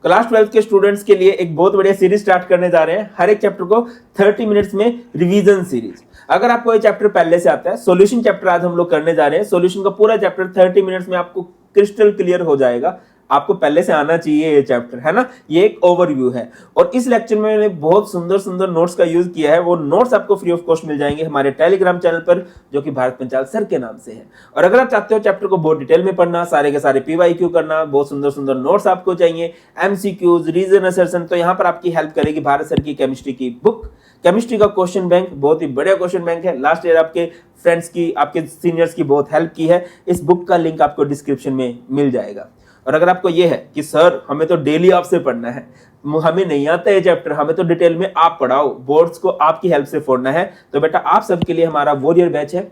Class 12 के students के लिए एक बहुत बढ़िया सीरीज स्टार्ट करने जा रहे हैं, हर एक चैप्टर को 30 मिनट्स में रिवीजन सीरीज। अगर आपको ये चैप्टर पहले से आता है, सॉल्यूशन चैप्टर आज हम लोग करने जा रहे हैं। सॉल्यूशन का पूरा चैप्टर 30 मिनट्स में आपको क्रिस्टल क्लियर हो जाएगा। आपको पहले से आना चाहिए ये चैप्टर, है ना। ये एक ओवरव्यू है और इस लेक्चर में मैंने बहुत सुंदर सुंदर नोट्स का यूज किया है। वो नोट्स आपको फ्री ऑफ कॉस्ट मिल जाएंगे हमारे टेलीग्राम चैनल पर, जो कि भारत पंचाल सर के नाम से है। और अगर आप चाहते हो चैप्टर को बहुत डिटेल में पढ़ना, सारे के सारे पीवाईक्यू करना, बहुत सुंदर सुंदर नोट्स आपको चाहिए, एमसीक्यूज, रीजन असर्शन, तो यहाँ पर आपकी हेल्प करेगी भारत सर की केमिस्ट्री की बुक। केमिस्ट्री का क्वेश्चन बैंक बहुत ही बढ़िया क्वेश्चन बैंक है। लास्ट ईयर आपके फ्रेंड्स की, आपके सीनियर्स की बहुत हेल्प की है। इस बुक का लिंक आपको डिस्क्रिप्शन में मिल जाएगा। और अगर आपको ये है कि सर हमें तो डेली आपसे पढ़ना है, हमें नहीं आता ये चैप्टर, हमें तो डिटेल में आप पढ़ाओ, बोर्ड्स को आपकी हेल्प से फोड़ना है, तो बेटा आप सबके लिए हमारा वॉरियर बैच है,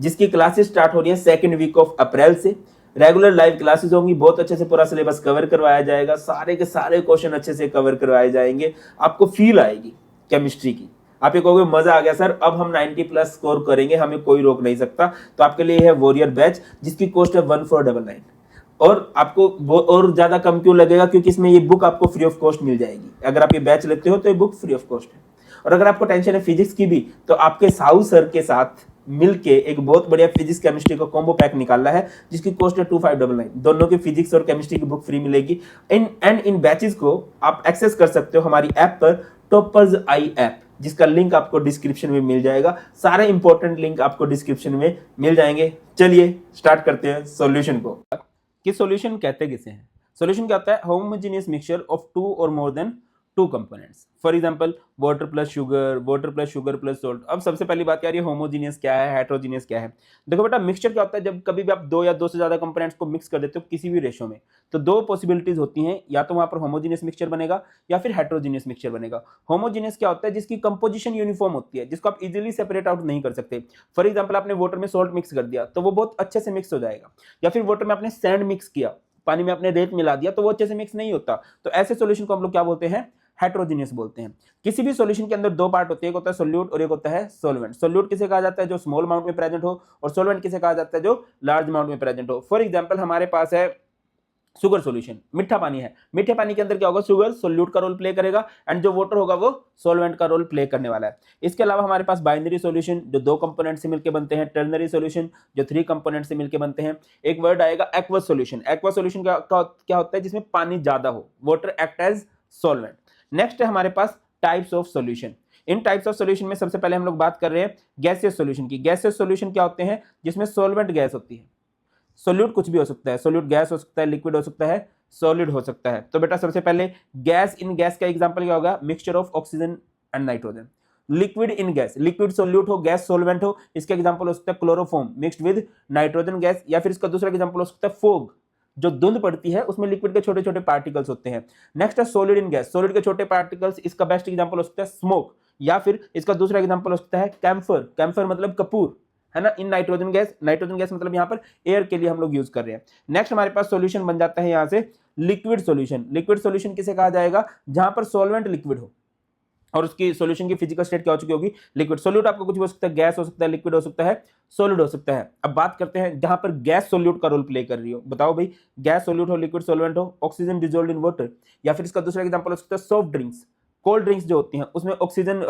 जिसकी क्लासेस स्टार्ट हो रही है 2nd वीक ऑफ अप्रैल से। रेगुलर लाइव क्लासेस होंगी, बहुत अच्छे से पूरा सिलेबस कवर करवाया जाएगा, सारे के सारे क्वेश्चन अच्छे से कवर करवाए जाएंगे। आपको फील आएगी केमिस्ट्री की, आप ये कहोगे मजा आ गया सर, अब हम 90 प्लस स्कोर करेंगे, हमें कोई रोक नहीं सकता। तो आपके लिए है वॉरियर बैच, जिसकी कॉस्ट है 1499। और आपको और ज्यादा कम क्यों लगेगा, क्योंकि इसमें ये बुक आपको फ्री ऑफ कॉस्ट मिल जाएगी। अगर आप ये बैच लेते हो तो ये बुक फ्री ऑफ कॉस्ट है। और अगर आपको टेंशन है फिजिक्स की भी, तो आपके साहू सर के साथ मिलके एक बहुत बढ़िया फिजिक्स केमिस्ट्री का कॉम्बो पैक निकाला है, जिसकी कॉस्ट है 2599। दोनों की फिजिक्स और केमिस्ट्री की बुक फ्री मिलेगी। इन बैचेस को आप एक्सेस कर सकते हो हमारी ऐप पर, टॉपर्स आई ऐप, जिसका लिंक आपको डिस्क्रिप्शन में मिल जाएगा। सारे इंपॉर्टेंट लिंक आपको डिस्क्रिप्शन में मिल जाएंगे। चलिए स्टार्ट करते हैं सॉल्यूशन को। कि सॉल्यूशन कहते किसे हैं? सॉल्यूशन क्या होता है? होमोजेनियस मिक्सचर ऑफ 2 और more than 2 components. For example water plus sugar plus salt. अब सबसे पहली बात यार, ये होमोजेनियस क्या है, हेटेरोजेनियस क्या है? देखो बेटा, मिक्सचर क्या होता है? जब कभी भी आप 2 या 2 से ज्यादा कंपोनेंट्स को मिक्स कर देते हो किसी भी रेशो में, तो 2 पॉसिबिलिटीज होती हैं, या तो वहां पर होमोजेनियस मिक्सचर बनेगा या फिर हेटेरोजेनियस मिक्सचर बनेगा। होमोजेनियस क्या होता है? जिसकी कंपोजिशन यूनिफॉर्म होती है, जिसको आप इजीली सेपरेट आउट नहीं कर सकते। फॉर एग्जाम्पल आपने वाटर में सॉल्ट मिक्स कर दिया तो वो बहुत अच्छे से मिक्स हो जाएगा, या फिर वाटर में आपने सैंड मिक्स किया, पानी में आपने रेत मिला दिया, तो वो अच्छे से मिक्स नहीं होता। तो ऐसे सॉल्यूशन को हम लोग क्या बोलते हैं? हेटेरोजेनियस बोलते हैं। किसी भी सॉल्यूशन के अंदर 2 पार्ट होते हैं, एक होता है सोल्यूट और एक होता है सॉल्वेंट। सोल्यूट किसे कहा जाता है? जो स्मॉल अमाउंट में प्रेजेंट हो, और सॉल्वेंट किसे कहा जाता है? जो लार्ज अमाउंट में प्रेजेंट हो। फॉर एग्जांपल हमारे पास है शुगर सॉल्यूशन, मीठा पानी है। मीठे पानी के अंदर क्या होगा? शुगर सोल्यूट का रोल प्ले करेगा, एंड जो वाटर होगा वो सॉल्वेंट का रोल प्ले करने वाला है। इसके अलावा हमारे पास बाइनरी सॉल्यूशन, जो 2 कंपोनेंट से मिलकर बनते हैं। टर्नरी सॉल्यूशन, जो 3 कंपोनेंट से मिलकर बनते हैं। एक वर्ड आएगा एक्वस सॉल्यूशन। एक्वस सॉल्यूशन क्या होता है? जिसमें पानी ज्यादा हो, water act as solvent. Next है हमारे पास टाइप्स ऑफ सॉल्यूशन। इन टाइप्स ऑफ सॉल्यूशन में सबसे पहले हम लोग बात कर रहे हैं गैसियस सॉल्यूशन की। गैसियस सॉल्यूशन क्या होते हैं? जिसमें सॉल्वेंट गैस होती है। सोल्यूट कुछ भी हो सकता है, सोल्यूट गैस हो सकता है, लिक्विड हो सकता है, सॉलिड हो सकता है। तो बेटा सबसे पहले गैस इन गैस का एग्जांपल क्या होगा? Mixture of oxygen and nitrogen. Liquid in gas, liquid solute हो, गैस सोलवेंट हो, इसका एग्जांपल हो सकता है chloroform mixed with nitrogen gas, या फिर इसका दूसरा एग्जांपल हो सकता है फोग, जो धुंध पड़ती है उसमें लिक्विड के छोटे छोटे पार्टिकल्स होते हैं। नेक्स्ट है सॉलिड इन गैस, सॉलिड के छोटे पार्टिकल्स, इसका बेस्ट एग्जांपल हो सकता है स्मोक, या फिर इसका दूसरा एग्जांपल हो सकता है कैम्फर। कैम्फर मतलब कपूर, है ना। In nitrogen gas, nitrogen gas मतलब यहाँ पर एयर के लिए हम लोग यूज कर रहे हैं। नेक्स्ट हमारे पास सॉल्यूशन बन जाता है यहाँ से लिक्विड सॉल्यूशन। लिक्विड सॉल्यूशन किसे कहा जाएगा? जहां पर सॉल्वेंट लिक्विड हो और उसकी सॉल्यूशन की फिजिकल स्टेट क्या हो चुकी होगी? लिक्विड। सॉल्यूट आपको कुछ भी हो सकता है, गैस हो सकता है, लिक्विड हो सकता है, सॉलिड हो सकता है। अब बात करते हैं जहां पर गैस सॉल्यूट का रोल प्ले कर रही हो। बताओ भाई, गैस सॉल्यूट हो, लिक्विड सॉल्वेंट हो, ऑक्सीजन डिजोल्व्ड इन वाटर, या फिर इसका दूसरा एग्जांपल हो सकता है सॉफ्ट ड्रिंक्स। कोल्ड ड्रिंक्स जो होती हैं उसमें ऑक्सीजन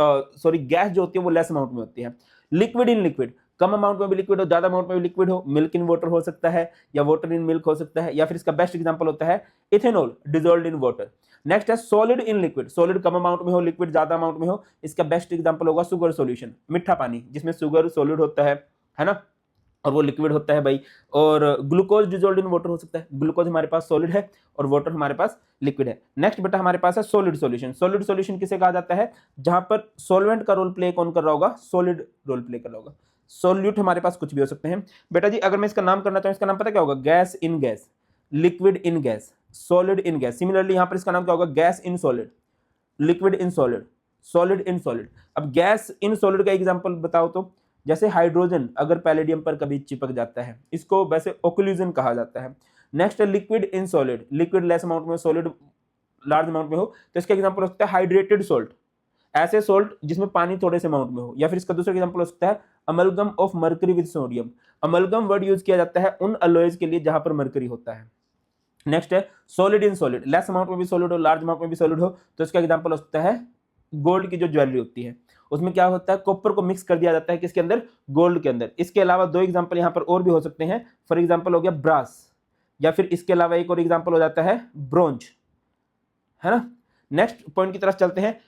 गैस जो होती है वो लेस अमाउंट में होती है। Liquid in liquid, come amount में भी लिक्विड हो, ज्यादा अमाउंट में भी लिक्विड हो। मिल्क इन वाटर हो सकता है, या वाटर इन मिल्क हो सकता है, या फिर इसका बेस्ट एग्जांपल होता है ethanol dissolved in water. Next है सॉलिड इन लिक्विड, सॉलिड कम अमाउंट में हो, लिक्विड ज्यादा अमाउंट में हो, इसका बेस्ट एग्जांपल होगा शुगर सॉल्यूशन, मीठा पानी, जिसमें शुगर सॉलिड होता है ना, और वो लिक्विड होता है भाई। और ग्लूकोज डिजोल्व्ड इन वाटर हो सकता है, ग्लूकोज हमारे पास सॉलिड है और वाटर हमारे पास लिक्विड है। नेक्स्ट बेटा हमारे पास है सॉलिड सॉल्यूशन। सॉलिड सॉल्यूशन किसे कहा जाता है? जहां पर सॉल्वेंट का रोल प्ले कौन कर रहा होगा? सॉलिड रोल प्ले कर रहा होगा। सॉल्यूट हमारे पास कुछ भी हो सकते हैं। बेटा जी अगर मैं इसका नाम करना चाहूँ, इसका नाम पता क्या होगा? Gas in gas, liquid in gas, solid in gas. Similarly यहाँ पर इसका नाम क्या होगा? Gas in solid, liquid in solid, solid in solid. अब गैस इन सॉलिड का एग्जांपल बताओ तो, जैसे हाइड्रोजन अगर पैलेडियम पर कभी चिपक जाता है, इसको वैसे ओक्लूजन कहा जाता है। नेक्स्ट है liquid in solid, liquid less amount में, सॉलिड लार्ज अमाउंट में हो, तो इसका एग्जांपल हो सकता है हाइड्रेटेड सॉल्ट, ऐसे सॉल्ट जिसमें पानी थोड़े से अमाउंट में हो। या फिर इसका दूसरा एग्जांपल हो सकता है amalgam of mercury with sodium. Amalgam word use किया जाता है उन अलॉयज के लिए जहां पर मर्करी होता है। नेक्स्ट है solid in solid, less amount में भी सॉलिड हो, लार्ज अमाउंट में भी सॉलिड हो, तो इसका एग्जांपल होता है गोल्ड की जो ज्वेलरी होती है, उसमें क्या होता है, कॉपर को मिक्स कर दिया जाता है किसके अंदर, गोल्ड के अंदर। इसके अलावा दो एग्जांपल यहां पर और भी हो सकते हैं, फॉर एग्जांपल हो गया ब्रास, या फिर इसके अलावा एक और एग्जांपल हो जाता है ब्रोंज, है ना। नेक्स्ट पॉइंट की तरफ चलते हैं।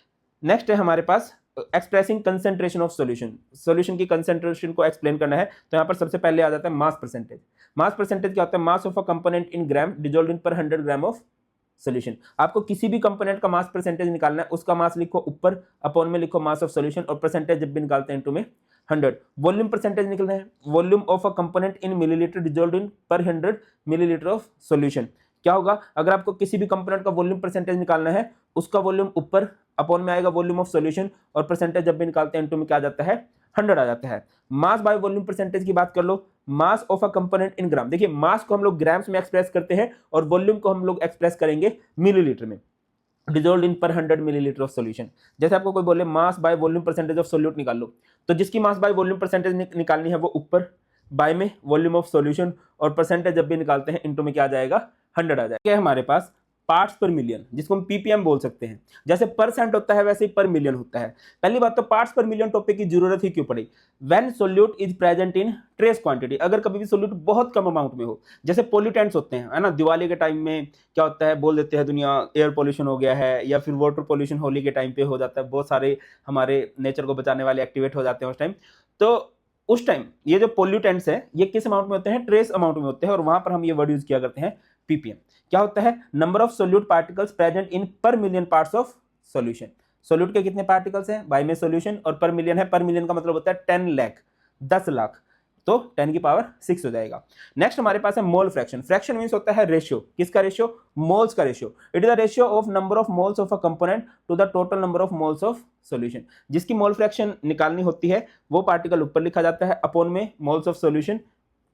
नेक्स्ट है हमारे पास expressing concentration of solution, solution की कंसेंट्रेशन को एक्सप्लेन करना है, तो यहां पर सबसे पहले आ जाता है मास परसेंटेज। मास परसेंटेज क्या होता है, मास of a component in gram dissolved in पर 100 ग्राम ऑफ सॉल्यूशन। आपको किसी भी कंपोनेंट का मास परसेंटेज निकालना है, उसका मास लिखो ऊपर, अपॉन में लिखो मास ऑफ सॉल्यूशन, और परसेंटेज जब भी निकालते हैं इनटू में 100। वॉल्यूम परसेंटेज निकलना है, volume of a component in millilitre dissolved in पर 100 मिलीलीटर ऑफ सॉल्यूशन। क्या होगा, अगर आपको किसी भी कंपोनेंट का वॉल्यूम परसेंटेज निकालना है, उसका वॉल्यूम ऊपर, अपॉन में आएगा वॉल्यूम ऑफ सॉल्यूशन, और परसेंटेज जब भी निकालते हैं इनटू में क्या आ जाता है, 100 आ जाता है। मास बाय वॉल्यूम परसेंटेज की बात कर लो, मास ऑफ अ कंपोनेंट इन ग्राम, देखिए मास को हम लोग ग्राम्स में एक्सप्रेस करते हैं और वॉल्यूम को हम लोग एक्सप्रेस करेंगे मिलीलीटर में, डिसॉल्व्ड इन पर 100 मिलीलीटर ऑफ सॉल्यूशन। जैसे आपको कोई बोले mass by volume percentage of solute निकाल लो, तो जिसकी मास बाय वॉल्यूम परसेंटेज निकालनी है वो ऊपर, बाय में वॉल्यूम ऑफ सॉल्यूशन, और परसेंटेज जब भी निकालते हैं इनटू में क्या आ जाएगा, 100 आ जाएगा। हमारे पास पार्ट्स पर मिलियन, जिसको हम पीपीएम बोल सकते हैं, जैसे परसेंट होता है वैसे ही पर मिलियन होता है। पहली बात तो पार्ट्स पर मिलियन टॉपिक की जरूरत ही क्यों पड़ी, when solute is present in trace quantity, अगर कभी भी सोल्यूट बहुत कम अमाउंट में हो, जैसे पोल्यूटेंट्स होते हैं, है ना, दिवाली के टाइम में क्या होता है, बोल देते हैं दुनिया एयर पोल्यूशन हो गया है, या फिर वाटर पोल्यूशन होली के टाइम पे हो जाता है, बहुत सारे हमारे नेचर को बचाने वाले एक्टिवेट हो जाते हैं उस टाइम। तो उस टाइम ये जो पोल्यूटेंट्स है ये किस अमाउंट में होते हैं, ट्रेस अमाउंट में होते हैं, और वहां पर हम ये वर्ड यूज किया करते हैं पीपीएम। क्या होता है, number of solute particles present in per million parts of solution. Solute के कितने पार्टिकल्स हैं, बाय में सॉल्यूशन, और पर मिलियन है, पर मिलियन का मतलब होता है 10 लाख, 10 लाख, तो 10 की पावर 6 हो जाएगा। नेक्स्ट हमारे पास है मोल फ्रैक्शन। फ्रैक्शन मींस होता है रेशियो, किसका रेशियो, मोल्स का ratio. It is the ratio of number of moles of a component to the total number of moles of solution. जिसकी मोल फ्रैक्शन निकालनी होती है वो पार्टिकल ऊपर लिखा जाता है, अपॉन में मोल्स ऑफ सॉल्यूशन।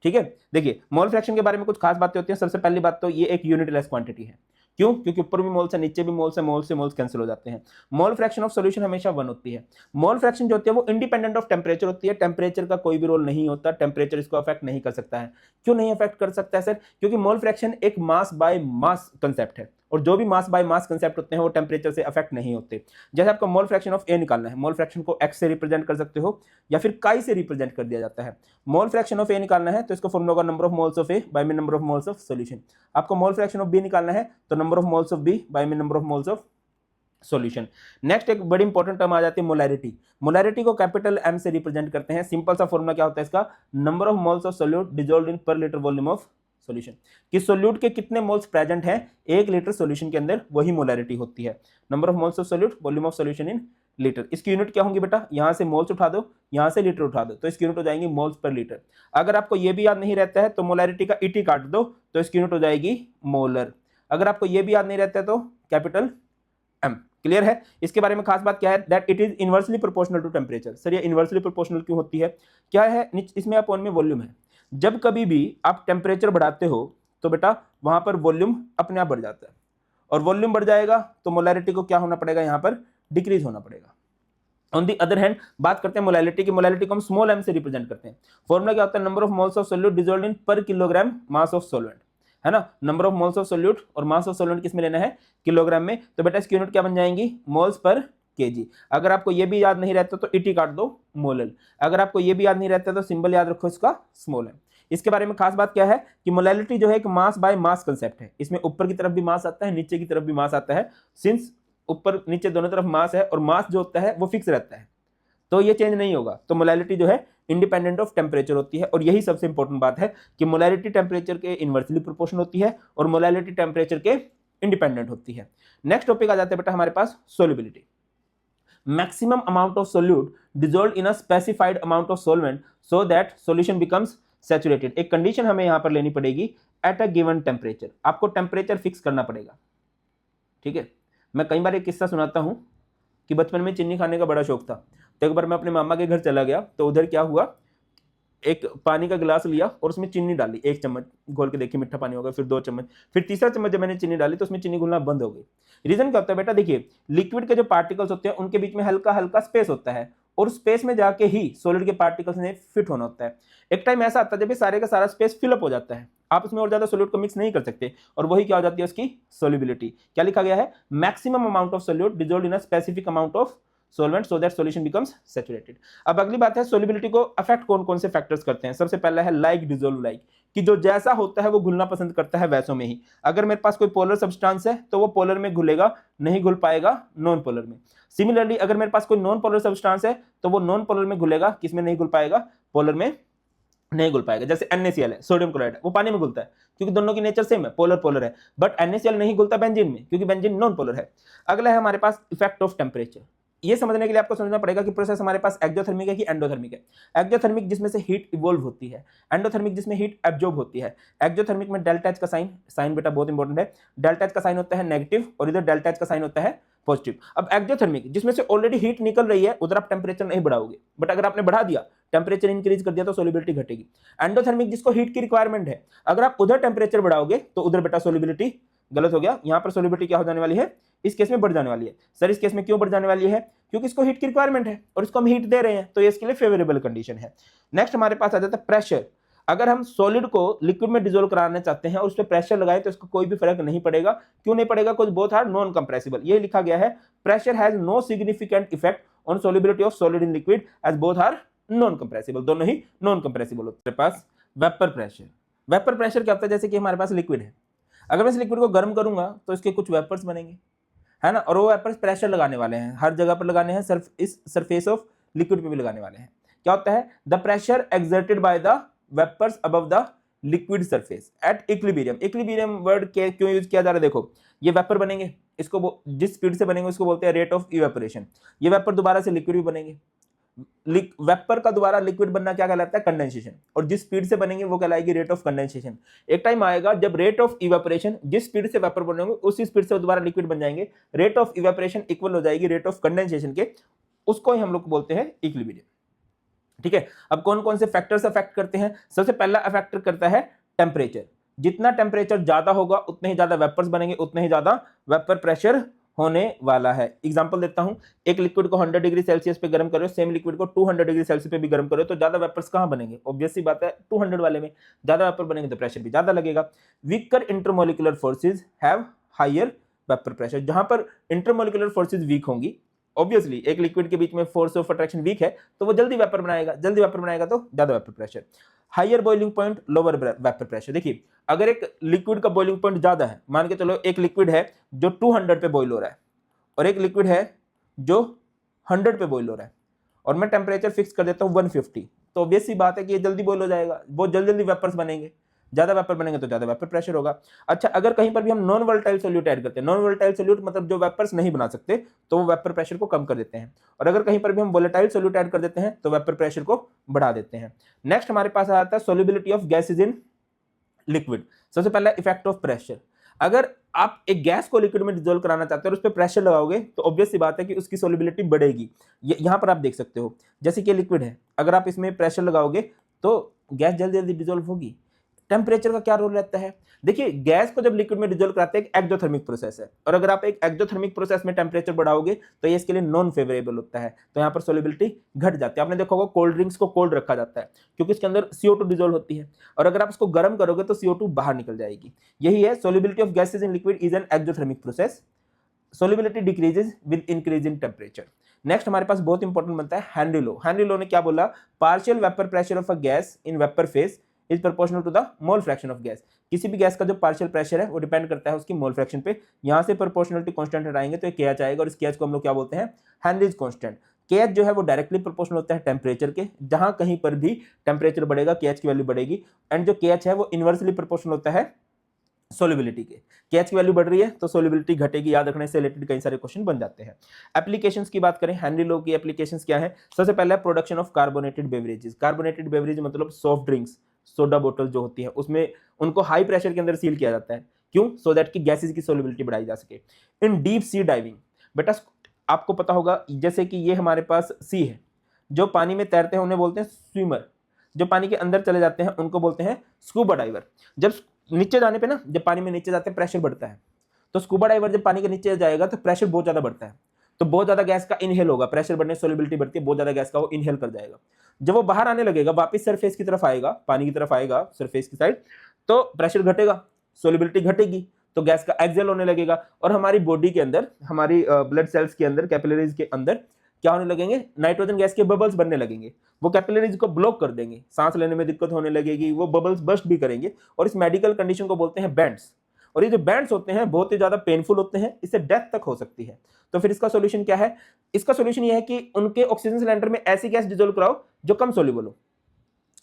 ठीक है, देखिए मोल फ्रैक्शन के बारे में कुछ खास बातें होती हैं। सबसे पहली बात तो ये एक यूनिटलेस क्वांटिटी है, क्यों, क्योंकि ऊपर भी मोल्स है, नीचे भी मोल्स है, मोल्स से मोल्स कैंसिल हो जाते हैं। मोल फ्रैक्शन ऑफ सॉल्यूशन हमेशा 1 होती है। मोल फ्रैक्शन जो होती है वो इंडिपेंडेंट ऑफ टेम्परेचर होती है, टेम्परेचर का कोई भी रोल नहीं होता, टेम्परेचर इसको अफेक्ट नहीं कर सकता है। क्यों नहीं अफेक्ट कर सकता है सर, क्योंकि मोल फ्रैक्शन एक मास बाय मास कंसेप्ट है, और जो भी मास बाय मास कंसेप्ट होते हैं वो टेम्परेचर से अफेक्ट नहीं होते। जैसे आपको मोल फ्रैक्शन ऑफ ए निकालना है, मोल फ्रैक्शन को एक्स से रिप्रेजेंट कर सकते हो या फिर काई से रिप्रेजेंट कर दिया जाता है। मोल फ्रैक्शन ऑफ ए निकालना है तो इसको फॉर्मूला होगा number of moles of a by में number of moles of solution. आपको मोल फ्रैक्शन ऑफ बी निकालना है तो number of moles of b by में number of moles of solution. Next एक बड़ी इंपॉर्टेंट टर्म आ जाती है मोलैरिटी। मोलैरिटी को कैपिटल एम से रिप्रेजेंट करते हैं। सिंपल सा फॉर्मूला क्या होता है इसका, number of moles of solute dissolved in per litre volume of solution. कि सोल्यूट के कितने मोल्स प्रेजेंट हैं 1 लीटर सॉल्यूशन के अंदर, वही मोलैरिटी होती है। Number of moles of solute volume of solution in litre. इसकी यूनिट क्या होंगी बेटा, यहां से मोल्स उठा दो, यहां से लीटर उठा दो, तो इसकी यूनिट हो जाएगी मोल्स पर लीटर। अगर आपको ये भी याद नहीं रहता है तो मोलैरिटी का ईटी काट दो तो इसकी यूनिट हो जाएगी मोलर। अगर आपको ये भी याद नहीं रहता है तो कैपिटल एम। क्लियर है। इसके बारे में खास बात क्या है, that it is inversely proportional to temperature. Sir ये इनवर्सली प्रोपोर्शनल क्यों होती है, क्या है, इसमें अपॉन में वॉल्यूम है। जब कभी भी आप टेम्परेचर बढ़ाते हो तो बेटा वहां पर वॉल्यूम अपने आप बढ़ जाता है, और वॉल्यूम बढ़ जाएगा तो मोलैरिटी को क्या होना पड़ेगा, यहां पर डिक्रीज होना पड़ेगा। ऑन दी अदर हैंड बात करते हैं मोलैरिटी की, मोलैरिटी को हम स्मॉल एम से रिप्रेजेंट करते हैं। फॉर्मूला क्या होता है, number of moles of solute dissolved in पर किलोग्राम मास ऑफ सॉल्वेंट, है ना। Number of moles of solute और मास ऑफ सॉल्वेंट किस में लेना है, किलोग्राम में, तो बेटा इसकी यूनिट क्या बन जाएंगी, मोल्स पर केजी। अगर आपको ये भी याद नहीं रहता तो इटी काट दो मोलल। अगर आपको ये भी याद नहीं रहता तो सिंबल याद रखो इसका स्मॉल एम। इसके बारे में खास बात क्या है कि मोलैरिटी जो है एक मास बाय मास कंसेप्ट है। इसमें ऊपर की तरफ भी मास आता है, नीचे की तरफ भी मास आता है। सिंस ऊपर नीचे दोनों तरफ मास है और मास जो होता है वो फिक्स रहता है, तो ये चेंज नहीं होगा। तो मोलैरिटी जो है इंडिपेंडेंट ऑफ टेम्परेचर होती है, और यही सबसे इंपॉर्टेंट बात है कि मोलैरिटी टेम्परेचर के इनवर्सली प्रोपोर्शनल होती है और मोलैरिटी टेम्परेचर के इंडिपेंडेंट होती है। नेक्स्ट टॉपिक आ जाते हैं बेटा हमारे पास solubility. Maximum amount of solute dissolved in a specified amount of solvent so that solution becomes saturated. एक कंडीशन हमें यहां पर लेनी पड़ेगी, एट अ गिवन टेम्परेचर। आपको टेम्परेचर फिक्स करना पड़ेगा, ठीक है। मैं कई बार एक किस्सा सुनाता हूं कि बचपन में चीनी खाने का बड़ा शौक था, तो एक बार मैं अपने मामा के घर चला गया, तो उधर क्या हुआ, एक पानी का गिलास लिया और उसमें चीनी डाली, 1 चम्मच घोल के देखिए मीठा पानी होगा, फिर 2 चम्मच, फिर तीसरा चम्मच जब मैंने चीनी डाली तो उसमें चीनी घुलना बंद हो गई। रीजन क्या होता है बेटा, देखिए लिक्विड के जो पार्टिकल्स होते हैं उनके बीच में हल्का हल्का स्पेस होता है, और स्पेस में जाके ही सॉलिड के पार्टिकल्स ने फिट होना होता है। एक टाइम ऐसा आता है जब सारे का सारा स्पेस फिलअप हो जाता है, आप उसमें और ज्यादा सोल्यूट को मिक्स नहीं कर सकते, और वही क्या हो जाती है उसकी सोल्यूबिलिटी। क्या लिखा गया है, maximum amount of solute dissolved in a specific amount of solvent so that solution becomes saturated। अब अगली बात है सोल्युबिलिटी को अफेक्ट कौन कौन से फैक्टर्स करते हैं। सबसे पहला है लाइक डिसॉल्व लाइक, कि जो जैसा होता है वो घुलना पसंद करता है वैसों में ही। अगर मेरे पास कोई पोलर सब्सटेंस है तो वो पोलर में घुलेगा, नहीं घुल पाएगा नॉन पोलर में। सिमिलरली अगर मेरे पास कोई नॉन पोलर सब्सटेंस है तो वो नॉन पोलर में घुलेगा, किसमें नहीं घुल पाएगा, पोलर में नहीं घुल पाएगा। जैसे NaCl है, सोडियम क्लोराइड है, वो पानी में घुलता है क्योंकि दोनों की नेचर सेम है, पोलर पोलर है, बट NaCl नहीं घुलता बेंजीन में क्योंकि बेंजीन नॉन पोलर है। अगला है हमारे पास इफेक्ट ऑफ टेम्परेचर। ये समझने के लिए आपको समझना पड़ेगा कि प्रोसेस हमारे पास एक्सोथर्मिक है कि एंडोथर्मिक है। एक्सोथर्मिक जिसमें से हीट इवॉल्व होती है, एंडोथर्मिक जिसमें हीट एब्जॉर्ब होती है। एक्सोथर्मिक में डेल्टा एच का साइन बेटा बहुत इंपॉर्टेंट है, डेल्टा एच का साइन होता है नेगेटिव और इधर डेल्टा एच का साइन होता है पॉजिटिव। अब एक्सोथर्मिक जिसमें से ऑलरेडी हीट निकल रही है, उधर आप टेम्परेचर नहीं बढ़ाओगे, बट अगर आपने बढ़ा दिया, टेम्परेचर इंक्रीज कर दिया तो सोल्युबिलिटी घटेगी। एंडोथर्मिक जिसको हीट की रिक्वायरमेंट है, अगर आप उधर टेम्परेचर बढ़ाओगे तो उधर बेटा सोल्युबिलिटी गलत हो गया, यहां पर सोल्युबिलिटी क्या हो जाने वाली है, इस केस में बढ़ जाने वाली है। सर इस केस में क्यों बढ़ जाने वाली है, क्योंकि इसको हीट की रिक्वायरमेंट है और इसको हम हीट दे रहे हैं, तो ये इसके लिए फेवरेबल कंडीशन है। नेक्स्ट हमारे पास आ जाता है प्रेशर। अगर हम सॉलिड को लिक्विड में डिसॉल्व कराना चाहते हैं और उस पर प्रेशर लगाए तो इसको कोई भी फर्क नहीं पड़ेगा। क्यों नहीं पड़ेगा, कुछ बोथ आर नॉन कंप्रेसिबल। ये लिखा गया है, pressure has no significant effect on solubility of solid in liquid as both are non compressible. दोनों ही नॉन कंप्रेसिबल होते हैं। पास वेपर प्रेशर। वेपर प्रेशर क्या होता है, जैसे कि हमारे पास लिक्विड है, अगर मैं इस लिक्विड को गर्म करूंगा तो इसके कुछ वेपर्स बनेंगे, है ना, और वो वेपर्स प्रेशर लगाने वाले हैं, हर जगह पर लगाने हैं, सिर्फ इस सरफेस ऑफ लिक्विड पे भी लगाने वाले हैं। क्या होता है, the pressure exerted by the vapours above the liquid surface at equilibrium. Equilibrium word क्यों यूज किया जा रहा है, देखो ये वेपर बनेंगे, इसको जिस स्पीड से बनेंगे उसको बोलते हैं रेट ऑफ इवेपोरेशन। ये वेपर दोबारा से लिक्विड भी बनेंगे, वेपर का दोबारा लिक्विड बनना क्या कहलाता है, कंडेंसेशन, और जिस स्पीड से बनेंगे वो कहलाएगी रेट ऑफ कंडेंसेशन। एक टाइम आएगा जब रेट ऑफ इवेपोरेशन, जिस स्पीड से वेपर बनेंगे उसी स्पीड से दोबारा लिक्विड बन जाएंगे, रेट ऑफ इवेपोरेशन इक्वल हो जाएगी रेट ऑफ कंडेंसेशन के, उसको ही हम लोग बोलते हैं इक्विलिब्रियम। ठीक है, अब कौन कौन से फैक्टर्स अफेक्ट करते हैं। सबसे पहला फैक्टर करता है टेम्परेचर। जितना टेम्परेचर ज्यादा होगा उतने ही ज्यादा वेपर्स बनेंगे, उतने ही ज्यादा वेपर प्रेशर होने वाला है। एग्जांपल देता हूं, एक लिक्विड को 100 डिग्री सेल्सियस पे गर्म करो, सेम लिक्विड को 200 डिग्री सेल्सियस पे भी गर्म करो, तो ज्यादा वेपर्स कहां बनेंगे, ऑब्वियस सी बात है 200 वाले में ज्यादा वेपर बनेंगे तो प्रेशर भी ज्यादा लगेगा। Weaker intermolecular forces have higher vapour pressure. जहां पर इंटरमोलिकुलर फोर्सेज वीक होंगी, ऑब्वियसली एक लिक्विड के बीच में फोर्स ऑफ अट्रैक्शन वीक है तो वो जल्दी वेपर बनाएगा, जल्दी वेपर बनाएगा तो ज्यादा vapour pressure. Higher boiling point lower vapour pressure. देखिए अगर एक लिक्विड का बॉइलिंग पॉइंट ज्यादा है, मान के चलो एक लिक्विड है जो 200 पे बॉइल हो रहा है और एक लिक्विड है जो 100 पे बॉइल हो रहा है, और मैं टेम्परेचर फिक्स कर देता हूं 150, तो ऑब्वियस सी बात है कि ये जल्दी बॉइल हो जाएगा, बहुत जल्दी जल्दी वेपर्स बनेंगे, ज्यादा वेपर बनेंगे तो ज्यादा वेपर प्रेशर होगा। अच्छा, अगर कहीं पर भी हम नॉन वोलेटाइल सोल्यूट ऐड करते हैं, नॉन वोलेटाइल सोल्यूट मतलब जो वेपर्स नहीं बना सकते, तो वो वेपर प्रेशर को कम कर देते हैं, और अगर कहीं पर भी हम वोलेटाइल सोल्यूट ऐड कर देते हैं तो वेपर प्रेशर को बढ़ा देते हैं। नेक्स्ट हमारे पास आता है solubility of gases in liquid. सबसे पहला इफेक्ट ऑफ प्रेशर। अगर आप एक गैस को लिक्विड में डिसॉल्व कराना चाहते हो और उस पर प्रेशर लगाओगे तो ऑब्वियस सी बात है कि उसकी सोल्युबिलिटी बढ़ेगी। यहां पर आप देख सकते हो, जैसे कि लिक्विड है, अगर आप इसमें प्रेशर लगाओगे तो गैस जल्दी जल्दी डिसॉल्व होगी। टेम्परेचर का क्या रोल रहता है, देखिए गैस को जब लिक्विड में डिसॉल्व कराते हैं, एक एक्सोथर्मिक प्रोसेस है, और अगर आप एक एक्सोथर्मिक प्रोसेस में टेम्परेचर बढ़ाओगे तो ये इसके लिए नॉन फेवरेबल होता है, तो यहाँ पर सोल्युबिलिटी घट जाती है। आपने देखा होगा कोल्ड ड्रिंक्स को कोल्ड रखा जाता है क्योंकि इसके अंदर CO2 डिसॉल्व होती है, और अगर आप इसको गर्म करोगे तो CO2 बाहर निकल जाएगी। यही है solubility of gases in liquid is an exothermic process. Solubility decreases with increase in temperature. Next हमारे पास बहुत इंपॉर्टेंट बनता है हेनरी लॉ। हेनरी लॉ ने क्या बोला, partial vapour pressure of a gas in vapour phase is proportional to the mole fraction of gas. किसी भी gas का जो पार्शियल प्रेशर है वो डिपेंड करता है उसकी मोल फ्रैक्शन पे। यहां से प्रोपोर्शनलिटी कांस्टेंट हटाएंगे तो KH आएगा, और इस KH को हम लोग क्या बोलते हैं, हेनरीज कांस्टेंट। KH जो है वो डायरेक्टली प्रोपोर्शनल होता है टेम्परेचर के, जहां कहीं पर भी टेम्परेचर बढ़ेगा KH की वैल्यू बढ़ेगी, एंड जो KH है वो इनवर्सली प्रोपोर्शनल होता है सोल्युबिलिटी के। KH की वैल्यू बढ़ रही है तो सोल्युबिलिटी घटेगी, याद रखने से रिलेटेड कई सारे क्वेश्चन बन जाते हैं। एप्लीकेशंस की बात करें, हेनरी लॉ की एप्लीकेशंस क्या है, सबसे पहला है production of carbonated beverages. Carbonated beverage मतलब सॉफ्ट ड्रिंक्स, सोडा बोतल जो होती है उसमें उनको हाई प्रेशर के अंदर सील किया जाता है, क्यों, सो दैट कि गैसेज की सोल्युबिलिटी बढ़ाई जा सके। इन डीप सी डाइविंग, बेटा आपको पता होगा जैसे कि ये हमारे पास सी है, जो पानी में तैरते हैं उन्हें बोलते हैं स्विमर, जो पानी के अंदर चले जाते हैं उनको बोलते हैं स्कूबा डाइवर। जब नीचे जाने पे ना, जब पानी में नीचे जाते हैं प्रेशर बढ़ता है, तो स्कूबा डाइवर जब पानी के नीचे जाएगा तो प्रेशर बहुत ज्यादा बढ़ता है, तो बहुत ज्यादा गैस का इनहेल होगा, प्रेशर बढ़ने से सोल्युबिलिटी बढ़ती है, बहुत ज्यादा गैस का वो इनहेल कर जाएगा। जब वो बाहर आने लगेगा, वापस सरफेस की तरफ आएगा, पानी की तरफ आएगा सरफेस की साइड, तो प्रेशर घटेगा, सोलिबिलिटी घटेगी, तो गैस का एक्सेल होने लगेगा और हमारी बॉडी के अंदर, हमारी ब्लड सेल्स के अंदर, कैपिलरीज के अंदर क्या होने लगेंगे, नाइट्रोजन गैस के बबल्स बनने लगेंगे। वो कैपिलरीज को ब्लॉक कर देंगे, सांस लेने में दिक्कत होने लगेगी, वो बबल्स बस्ट भी करेंगे और इस मेडिकल कंडीशन को बोलते हैं बैंड्स। और ये जो बैंड्स होते हैं बहुत ही ज्यादा पेनफुल होते हैं, इससे डेथ तक हो सकती है। तो फिर इसका सॉल्यूशन क्या है? इसका सॉल्यूशन ये है कि उनके ऑक्सीजन सिलेंडर में ऐसी गैस डिजोल्व कराओ जो कम सोल्यूबल हो,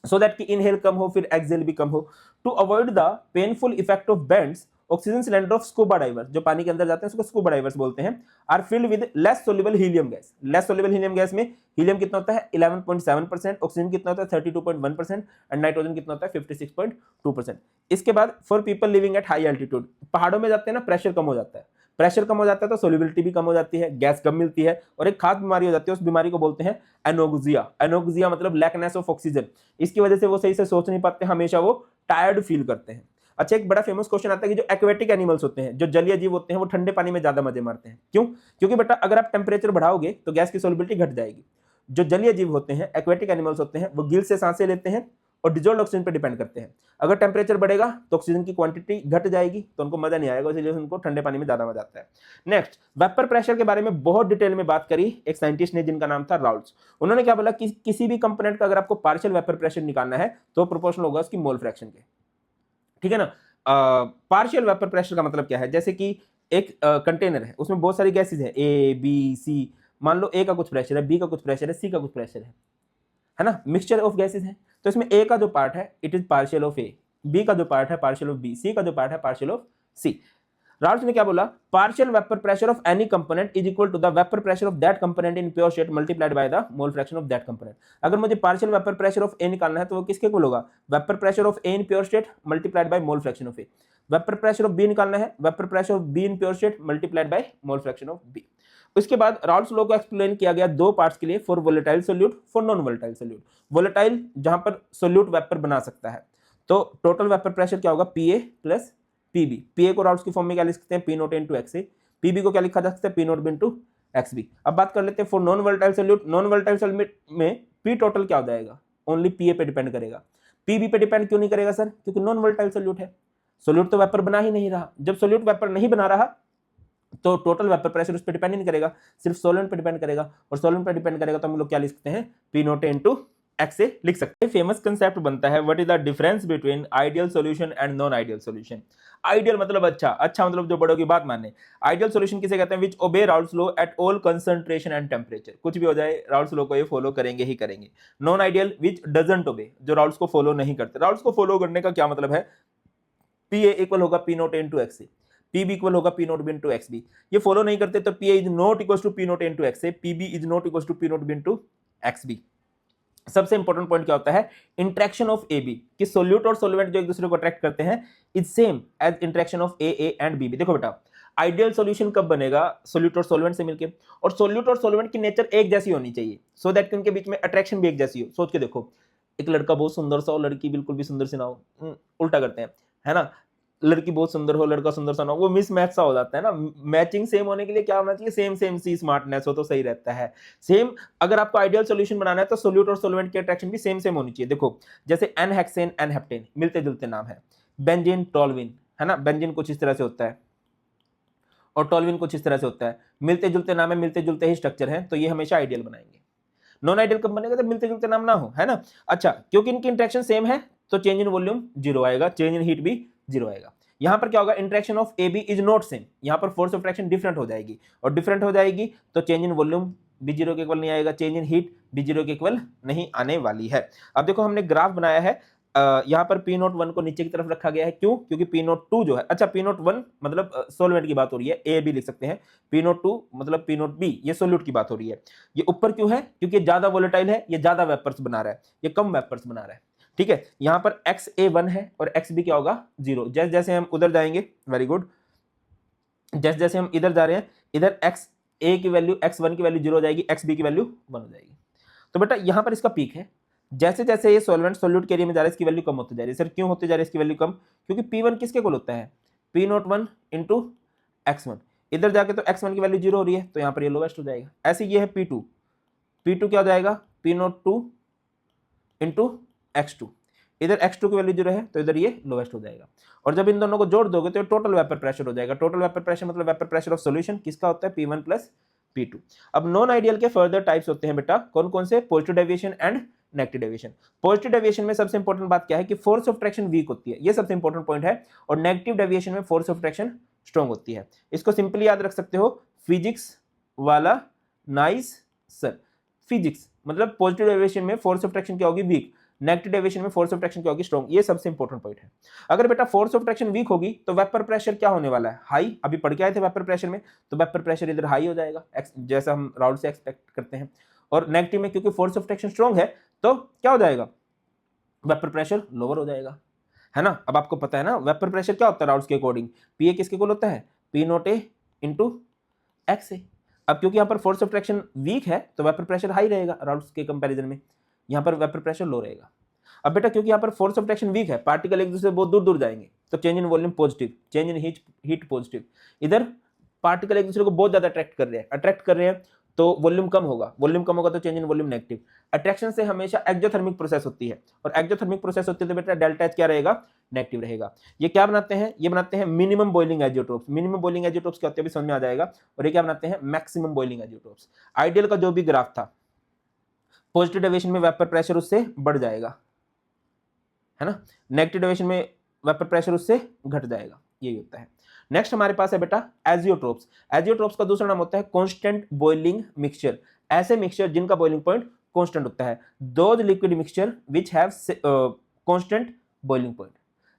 सो दैट कि इनहेल कम हो, फिर एक्सेल भी कम हो। To avoid the painful effect of bends, oxygen cylinder of scuba divers, जो पानी के अंदर जाते हैं उसको स्कूबा डाइवर्स बोलते हैं, are filled with less soluble helium gas. Less soluble helium gas में हीलियम कितना होता है 11.7%, ऑक्सीजन कितना होता है 32.1% एंड नाइट्रोजन कितना होता है 56.2%। इसके बाद for people living at high altitude, पहाड़ों में जाते हैं ना, प्रेशर कम हो जाता है, प्रेशर कम हो जाता है तो सोल्यूबिलिटी भी कम हो जाती है, गैस कम मिलती है और एक खास बीमारी हो जाती है, उस बीमारी को बोलते हैं एनोक्सिया। एनोक्सिया मतलब लैकनेस ऑफ ऑक्सीजन। इसकी वजह से वो सही से सोच नहीं पाते, हमेशा वो टायर्ड फील करते हैं। अच्छा, एक बड़ा फेमस क्वेश्चन आता है कि जो एक्वेटिक एनिमल्स होते हैं, जो जलीय जीव होते हैं, वो ठंडे पानी में ज्यादा मजे मारते हैं। क्यों? क्योंकि बेटा अगर आप टेम्परेचर बढ़ाओगे तो गैस की सोल्यूबिलिटी घट जाएगी। जो जलीय जीव होते हैं, एक्वेटिक एनिमल्स होते हैं, वो गिल से सांसें लेते हैं और डिजोल्व ऑक्सीजन पर डिपेंड करते हैं। अगर टेम्परेचर बढ़ेगा तो ऑक्सीजन की क्वांटिटी घट जाएगी, तो उनको मजा नहीं आएगा, इसलिए उनको ठंडे पानी में ज्यादा मजा आता है। नेक्स्ट, वेपर प्रेशर के बारे में बहुत डिटेल में बात करी एक साइंटिस्ट ने जिनका नाम था राउल्स। उन्होंने क्या बोला कि किसी भी कंपोनेंट का अगर आपको पार्शियल वेपर प्रेशर निकालना है तो प्रोपोर्शनल होगा उसकी मोल फ्रैक्शन के। ठीक है ना? पार्शियल वेपर प्रेशर का मतलब क्या है? जैसे कि एक कंटेनर है, उसमें बहुत सारी गैसेज है, ए बी सी। मान लो ए का कुछ प्रेशर है, बी का कुछ प्रेशर है, सी का कुछ प्रेशर है ना, मिक्सचर ऑफ गैसेज है। तो इसमें ए का जो पार्ट है it is partial of A, B का जो पार्ट है पार्शियल ऑफ बी, सी का जो पार्ट है पार्शियल ऑफ सी। राउल्स ने क्या बोला? Partial vapour pressure of any component is equal to the vapour pressure of that component in pure state multiplied by the mole fraction of that component. अगर मुझे partial vapour pressure of A निकालना है तो वो किसके equal होगा? Vapour pressure of A in pure state multiplied by mole fraction of A. Vapour pressure of B निकालना है, vapour pressure of B in pure state multiplied by mole fraction of B. उसके बाद Raoult's law को explain किया गया दो parts के लिए, for volatile solute, for non volatile solute. Volatile जहां पर सोल्यूट वेपर बना सकता है, तो टोटल वेपर प्रेशर क्या होगा? पीए प्लस पीबी। पीए को राउल्स की फॉर्म में क्या लिख सकते हैं? P naught into x a. P b को क्या लिखा जा सकता है? P naught into x b. अब बात कर लेते हैं for non volatile solute. Non volatile solute में पी टोटल क्या हो जाएगा? ओनली पीए पे डिपेंड करेगा। पीबी पे डिपेंड क्यों नहीं करेगा सर? क्योंकि नॉन वोलेटाइल सोल्यूट है, सोल्यूट तो वेपर बना ही नहीं रहा। जब सोल्यूट वेपर नहीं बना रहा तो टोटल वेपर प्रेशर उस पर डिपेंड नहीं करेगा, सिर्फ सोलेंट पे डिपेंड करेगा, और सोलेंट पे डिपेंड करेगा तो हम लोग क्या लिख सकते हैं? पी नोट इनटू एक्स ए लिख सकते हैं। फेमस कंसेप्ट बनता है what is the difference between ideal solution and non ideal solution. Ideal मतलब अच्छा, अच्छा मतलब जो बड़ों की बात माने। आइडियल सॉल्यूशन किसे कहते हैं? Which obey Raoult's law at all concentration and temperature. कुछ भी हो जाए राउल्स लॉ को ये फॉलो करेंगे ही करेंगे। नॉन आइडियल विच डजंट ओबे, जो राउल्स को फॉलो नहीं करते। राउल्स को फॉलो करने का क्या मतलब है? पी ए इक्वल होगा P naught into X A, P B equal होगा P naught B into X B. ये फॉलो नहीं करते तो P A is not equal to P naught into X A, P B is not equal to P naught B into X B. सबसे important point क्या होता है? Interaction of A B, कि solute और सोल्वेंट जो एक दूसरे को अट्रैक्ट करते हैं is same as interaction of A and B B. देखो बेटा, आइडियल सॉल्यूशन कब बनेगा? सोल्यूट और सोल्वेंट से मिलके, और सोल्यूट और सोल्वेंट की नेचर एक जैसी होनी चाहिए, सो दैट उनके बीच में अट्रैक्शन भी एक जैसी हो। सोच के देखो, एक लड़का बहुत सुंदर सा हो, लड़की बिल्कुल भी सुंदर सी ना हो, उल्टा करते हैं, है ना? लड़की बहुत सुंदर हो, लड़का सुंदर सा ना हो, वो मिस मैच सा हो जाता है ना। मैचिंग सेम होने के लिए क्या होना चाहिए? सेम सेम सी स्मार्टनेस हो तो सही रहता है। सेम अगर आपको आइडियल सॉल्यूशन बनाना है तो सोल्यूट और सोल्वेंट की अट्रैक्शन भी सेम सेम होनी चाहिए। देखो जैसे एन हेक्सेन एन हेप्टेन, मिलते जुलते नाम है। बेंजीन टोल्विन, है ना, बेंजीन कुछ इस तरह से होता है और टोल्विन कुछ इस तरह से होता है। मिलते जुलते नाम है, मिलते जुलते ही स्ट्रक्चर है, तो ये हमेशा आइडियल बनाएंगे। नॉन आइडियल कब बनेगा? जब मिलते जुलते नाम ना हो, है ना। अच्छा, क्योंकि इनकी इंटरेक्शन सेम है तो चेंज इन वॉल्यूम जीरो आएगा, चेंज इन हीट भी जीरो आएगा। यहां पर क्या होगा? Interaction of A B is not same, यहां पर फोर्स ऑफ फ्रैक्शन डिफरेंट हो जाएगी, और डिफरेंट हो जाएगी तो चेंज इन वॉल्यूम भी जीरो के इक्वल नहीं आएगा, चेंज इन हीट भी जीरो के इक्वल नहीं आने वाली है। अब देखो हमने ग्राफ बनाया है, यहाँ पर पी नोट वन को नीचे की तरफ रखा गया है। क्यों? क्योंकि पी नोट टू जो है, अच्छा पी नोट वन मतलब सोल्वेंट की बात हो रही है, ए बी लिख सकते हैं। पी नोट टू मतलब पी नोट बी, ये सोल्यूट की बात हो रही है। ये ऊपर क्यों है? क्योंकि ये ज्यादा वोलेटाइल है, ये ज्यादा वेपर्स बना रहा है, ये कम वेपर्स बना रहा है। ठीक है, यहां पर एक्स ए वन है और एक्स बी क्या होगा? जीरो। जैसे जैसे हम उधर जाएंगे, वेरी गुड, जैसे जैसे हम इधर जा रहे हैं, इधर एक्स ए की वैल्यू, एक्स वन की वैल्यू जीरो हो जाएगी, एक्स बी की वैल्यू वन हो जाएगी। तो बेटा यहां पर इसका पीक है। जैसे जैसे ये सॉल्वेंट सोल्यूट के एरिया में जा रहा है, इसकी वैल्यू कम होती जा रही है। सर क्यों होती जा रही है इसकी वैल्यू कम? क्योंकि पी वन किसके इक्वल होता है? P note one into x one. इधर जाके तो एक्स वन की वैल्यू जीरो हो रही है, तो यहाँ पर ये लोवेस्ट हो जाएगा। ऐसे ये है पी टू, पी टू क्या हो जाएगा? P naught two into X two. इधर x2 की वैल्यू 0 है तो इधर ये लोएस्ट हो जाएगा, और जब इन दोनों को जोड़ दोगे तो टोटल वेपर प्रेशर हो जाएगा। टोटल वेपर प्रेशर मतलब वेपर प्रेशर ऑफ सॉल्यूशन किसका होता है, P1 प्लस P2। अब नॉन आइडियल के फर्दर टाइप्स होते हैं बेटा, कौन कौन से, positive deviation and negative deviation. Positive deviation में सबसे इंपॉर्टेंट बात क्या है कि फोर्स ऑफ ट्रैक्शन वीक होती है, ये सबसे इंपॉर्टेंट पॉइंट है, और नेगेटिव डेविएशन में फोर्स ऑफ ट्रैक्शन स्ट्रॉन्ग होती है। इसको सिंपली याद रख सकते हो, फिजिक्स वाला नाइस सर। फिजिक्स मतलब पॉजिटिव डेविएशन में फोर्स ऑफ ट्रैक्शन क्या होगी, वीक, नेगेटिव डेविएशन में फोर्स ऑफ ट्रैक्शन क्या होगी, स्ट्रॉन्ग। ये सबसे इंपॉर्टेंट पॉइंट है। अगर बेटा फोर्स ऑफ ट्रैक्शन वीक होगी तो वेपर प्रेशर क्या होने वाला है, हाई। अभी पढ़ के आए थे वेपर प्रेशर में, तो वेपर प्रेशर इधर हाई हो जाएगा जैसा हम राउंड से एक्सपेक्ट करते हैं। और नेगेटिव में क्योंकि फोर्स ऑफ ट्रैक्शन स्ट्रॉन्ग है तो क्या हो जाएगा, वेपर प्रेशर लोअर हो जाएगा, है ना। अब आपको पता है ना वेपर प्रेशर क्या होता है राउंड्स के अकॉर्डिंग, पी ए किसके इक्वल होता है, p naught a into x a. अब क्योंकि यहाँ पर फोर्स ऑफ ट्रैक्शन वीक है तो वेपर प्रेशर हाई रहेगा राउंड्स के कंपैरिजन में, यहाँ पर वेपर प्रेशर लो रहेगा। अब बेटा क्योंकि यहाँ पर फोर्स ऑफ ट्रैक्शन वीक है, पार्टिकल एक दूसरे से बहुत दूर दूर जाएंगे, तो change in volume positive, change in heat positive. इधर पार्टिकल एक दूसरे को बहुत ज्यादा अट्रैक्ट कर रहे हैं तो वॉल्यूम कम होगा, वॉल्यूम कम होगा तो change in volume negative. Attraction से हमेशा एक्सोथर्मिक प्रोसेस होती है, और एक्सोथर्मिक प्रोसेस होती है तो बेटा डेल्टा एच क्या रहेगा, नेगेटिव रहेगा। ये क्या बनाते हैं, ये बनाते हैं minimum boiling azeotropes. Minimum boiling azeotropes क्या होते हैं अभी समझ में आ जाएगा। और ये क्या बनाते हैं, मैक्सिमम बॉइलिंग एजियोट्रोप्स। आइडियल का जो भी ग्राफ था, पॉजिटिव डेविएशन में वेपर प्रेशर उससे बढ़ जाएगा, है ना, नेगेटिव डेविएशन में वेपर प्रेशर उससे घट जाएगा, यही होता है। नेक्स्ट हमारे पास है बेटा एजियोट्रोप्स। एजियोट्रोप्स का दूसरा नाम होता है कांस्टेंट बॉइलिंग मिक्सचर। ऐसे मिक्सचर जिनका बॉइलिंग पॉइंट कांस्टेंट होता है, those liquid mixture which have constant boiling point.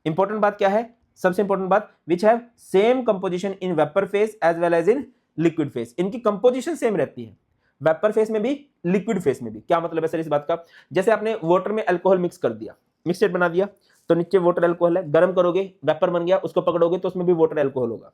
Important बात क्या है, सबसे इंपॉर्टेंट बात, which have same composition in vapour phase as well as in liquid phase. इनकी कंपोजिशन सेम रहती है, वेपर फेज में भी लिक्विड फेज में भी। क्या मतलब है सर इस बात का, जैसे आपने वाटर में अल्कोहल मिक्स कर दिया, मिक्सचर बना दिया, तो नीचे वाटर अल्कोहल है, गर्म करोगे वेपर बन गया, उसको पकड़ोगे तो उसमें भी वाटर अल्कोहल होगा,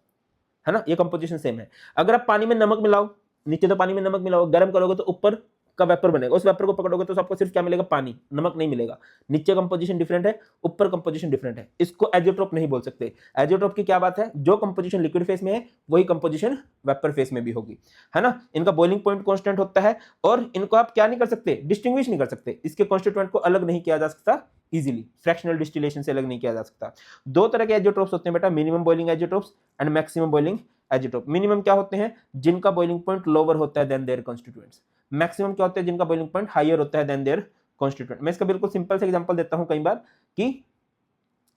है ना, ये कंपोजिशन सेम है। अगर आप पानी में नमक मिलाओ, नीचे तो पानी में नमक मिलाओ, गर्म करोगे तो ऊपर का वेपर बनेगा, उस वेपर को पकड़ोगे तो आपको सिर्फ क्या मिलेगा, पानी, नमक नहीं मिलेगा। नीचे कंपोजिशन डिफरेंट है, ऊपर कंपोजिशन डिफरेंट है, इसको एजियोट्रोप नहीं बोल सकते। एजियोट्रोप की क्या बात है, जो कंपोजिशन लिक्विड फेस में है वही कंपोजिशन वेपर फेस में भी होगी, है ना। इनका बॉइलिंग पॉइंट कांस्टेंट होता है, और इनको आप क्या नहीं कर सकते, डिस्टिंग्विश नहीं कर सकते, इसके कॉन्स्टिट्यूएंट को अलग नहीं किया जा सकता इजीली, फ्रैक्शनल डिस्टिलेशन से अलग नहीं किया जा सकता। दो तरह के एजियोट्रोप्स होते हैं बेटा, minimum boiling azeotropes and maximum boiling azeotrope. Minimum क्या होते हैं, जिनका बॉइलिंग पॉइंट लोअर होता है देन देयर कॉन्स्टिट्यूएंट्स। मैक्सिमम क्या होते हैं, जिनका बॉइलिंग पॉइंट हायर होता है देन देयर कॉन्स्टिट्यूएंट। मैं इसका बिल्कुल सिंपल से एग्जांपल देता हूं कई बार, कि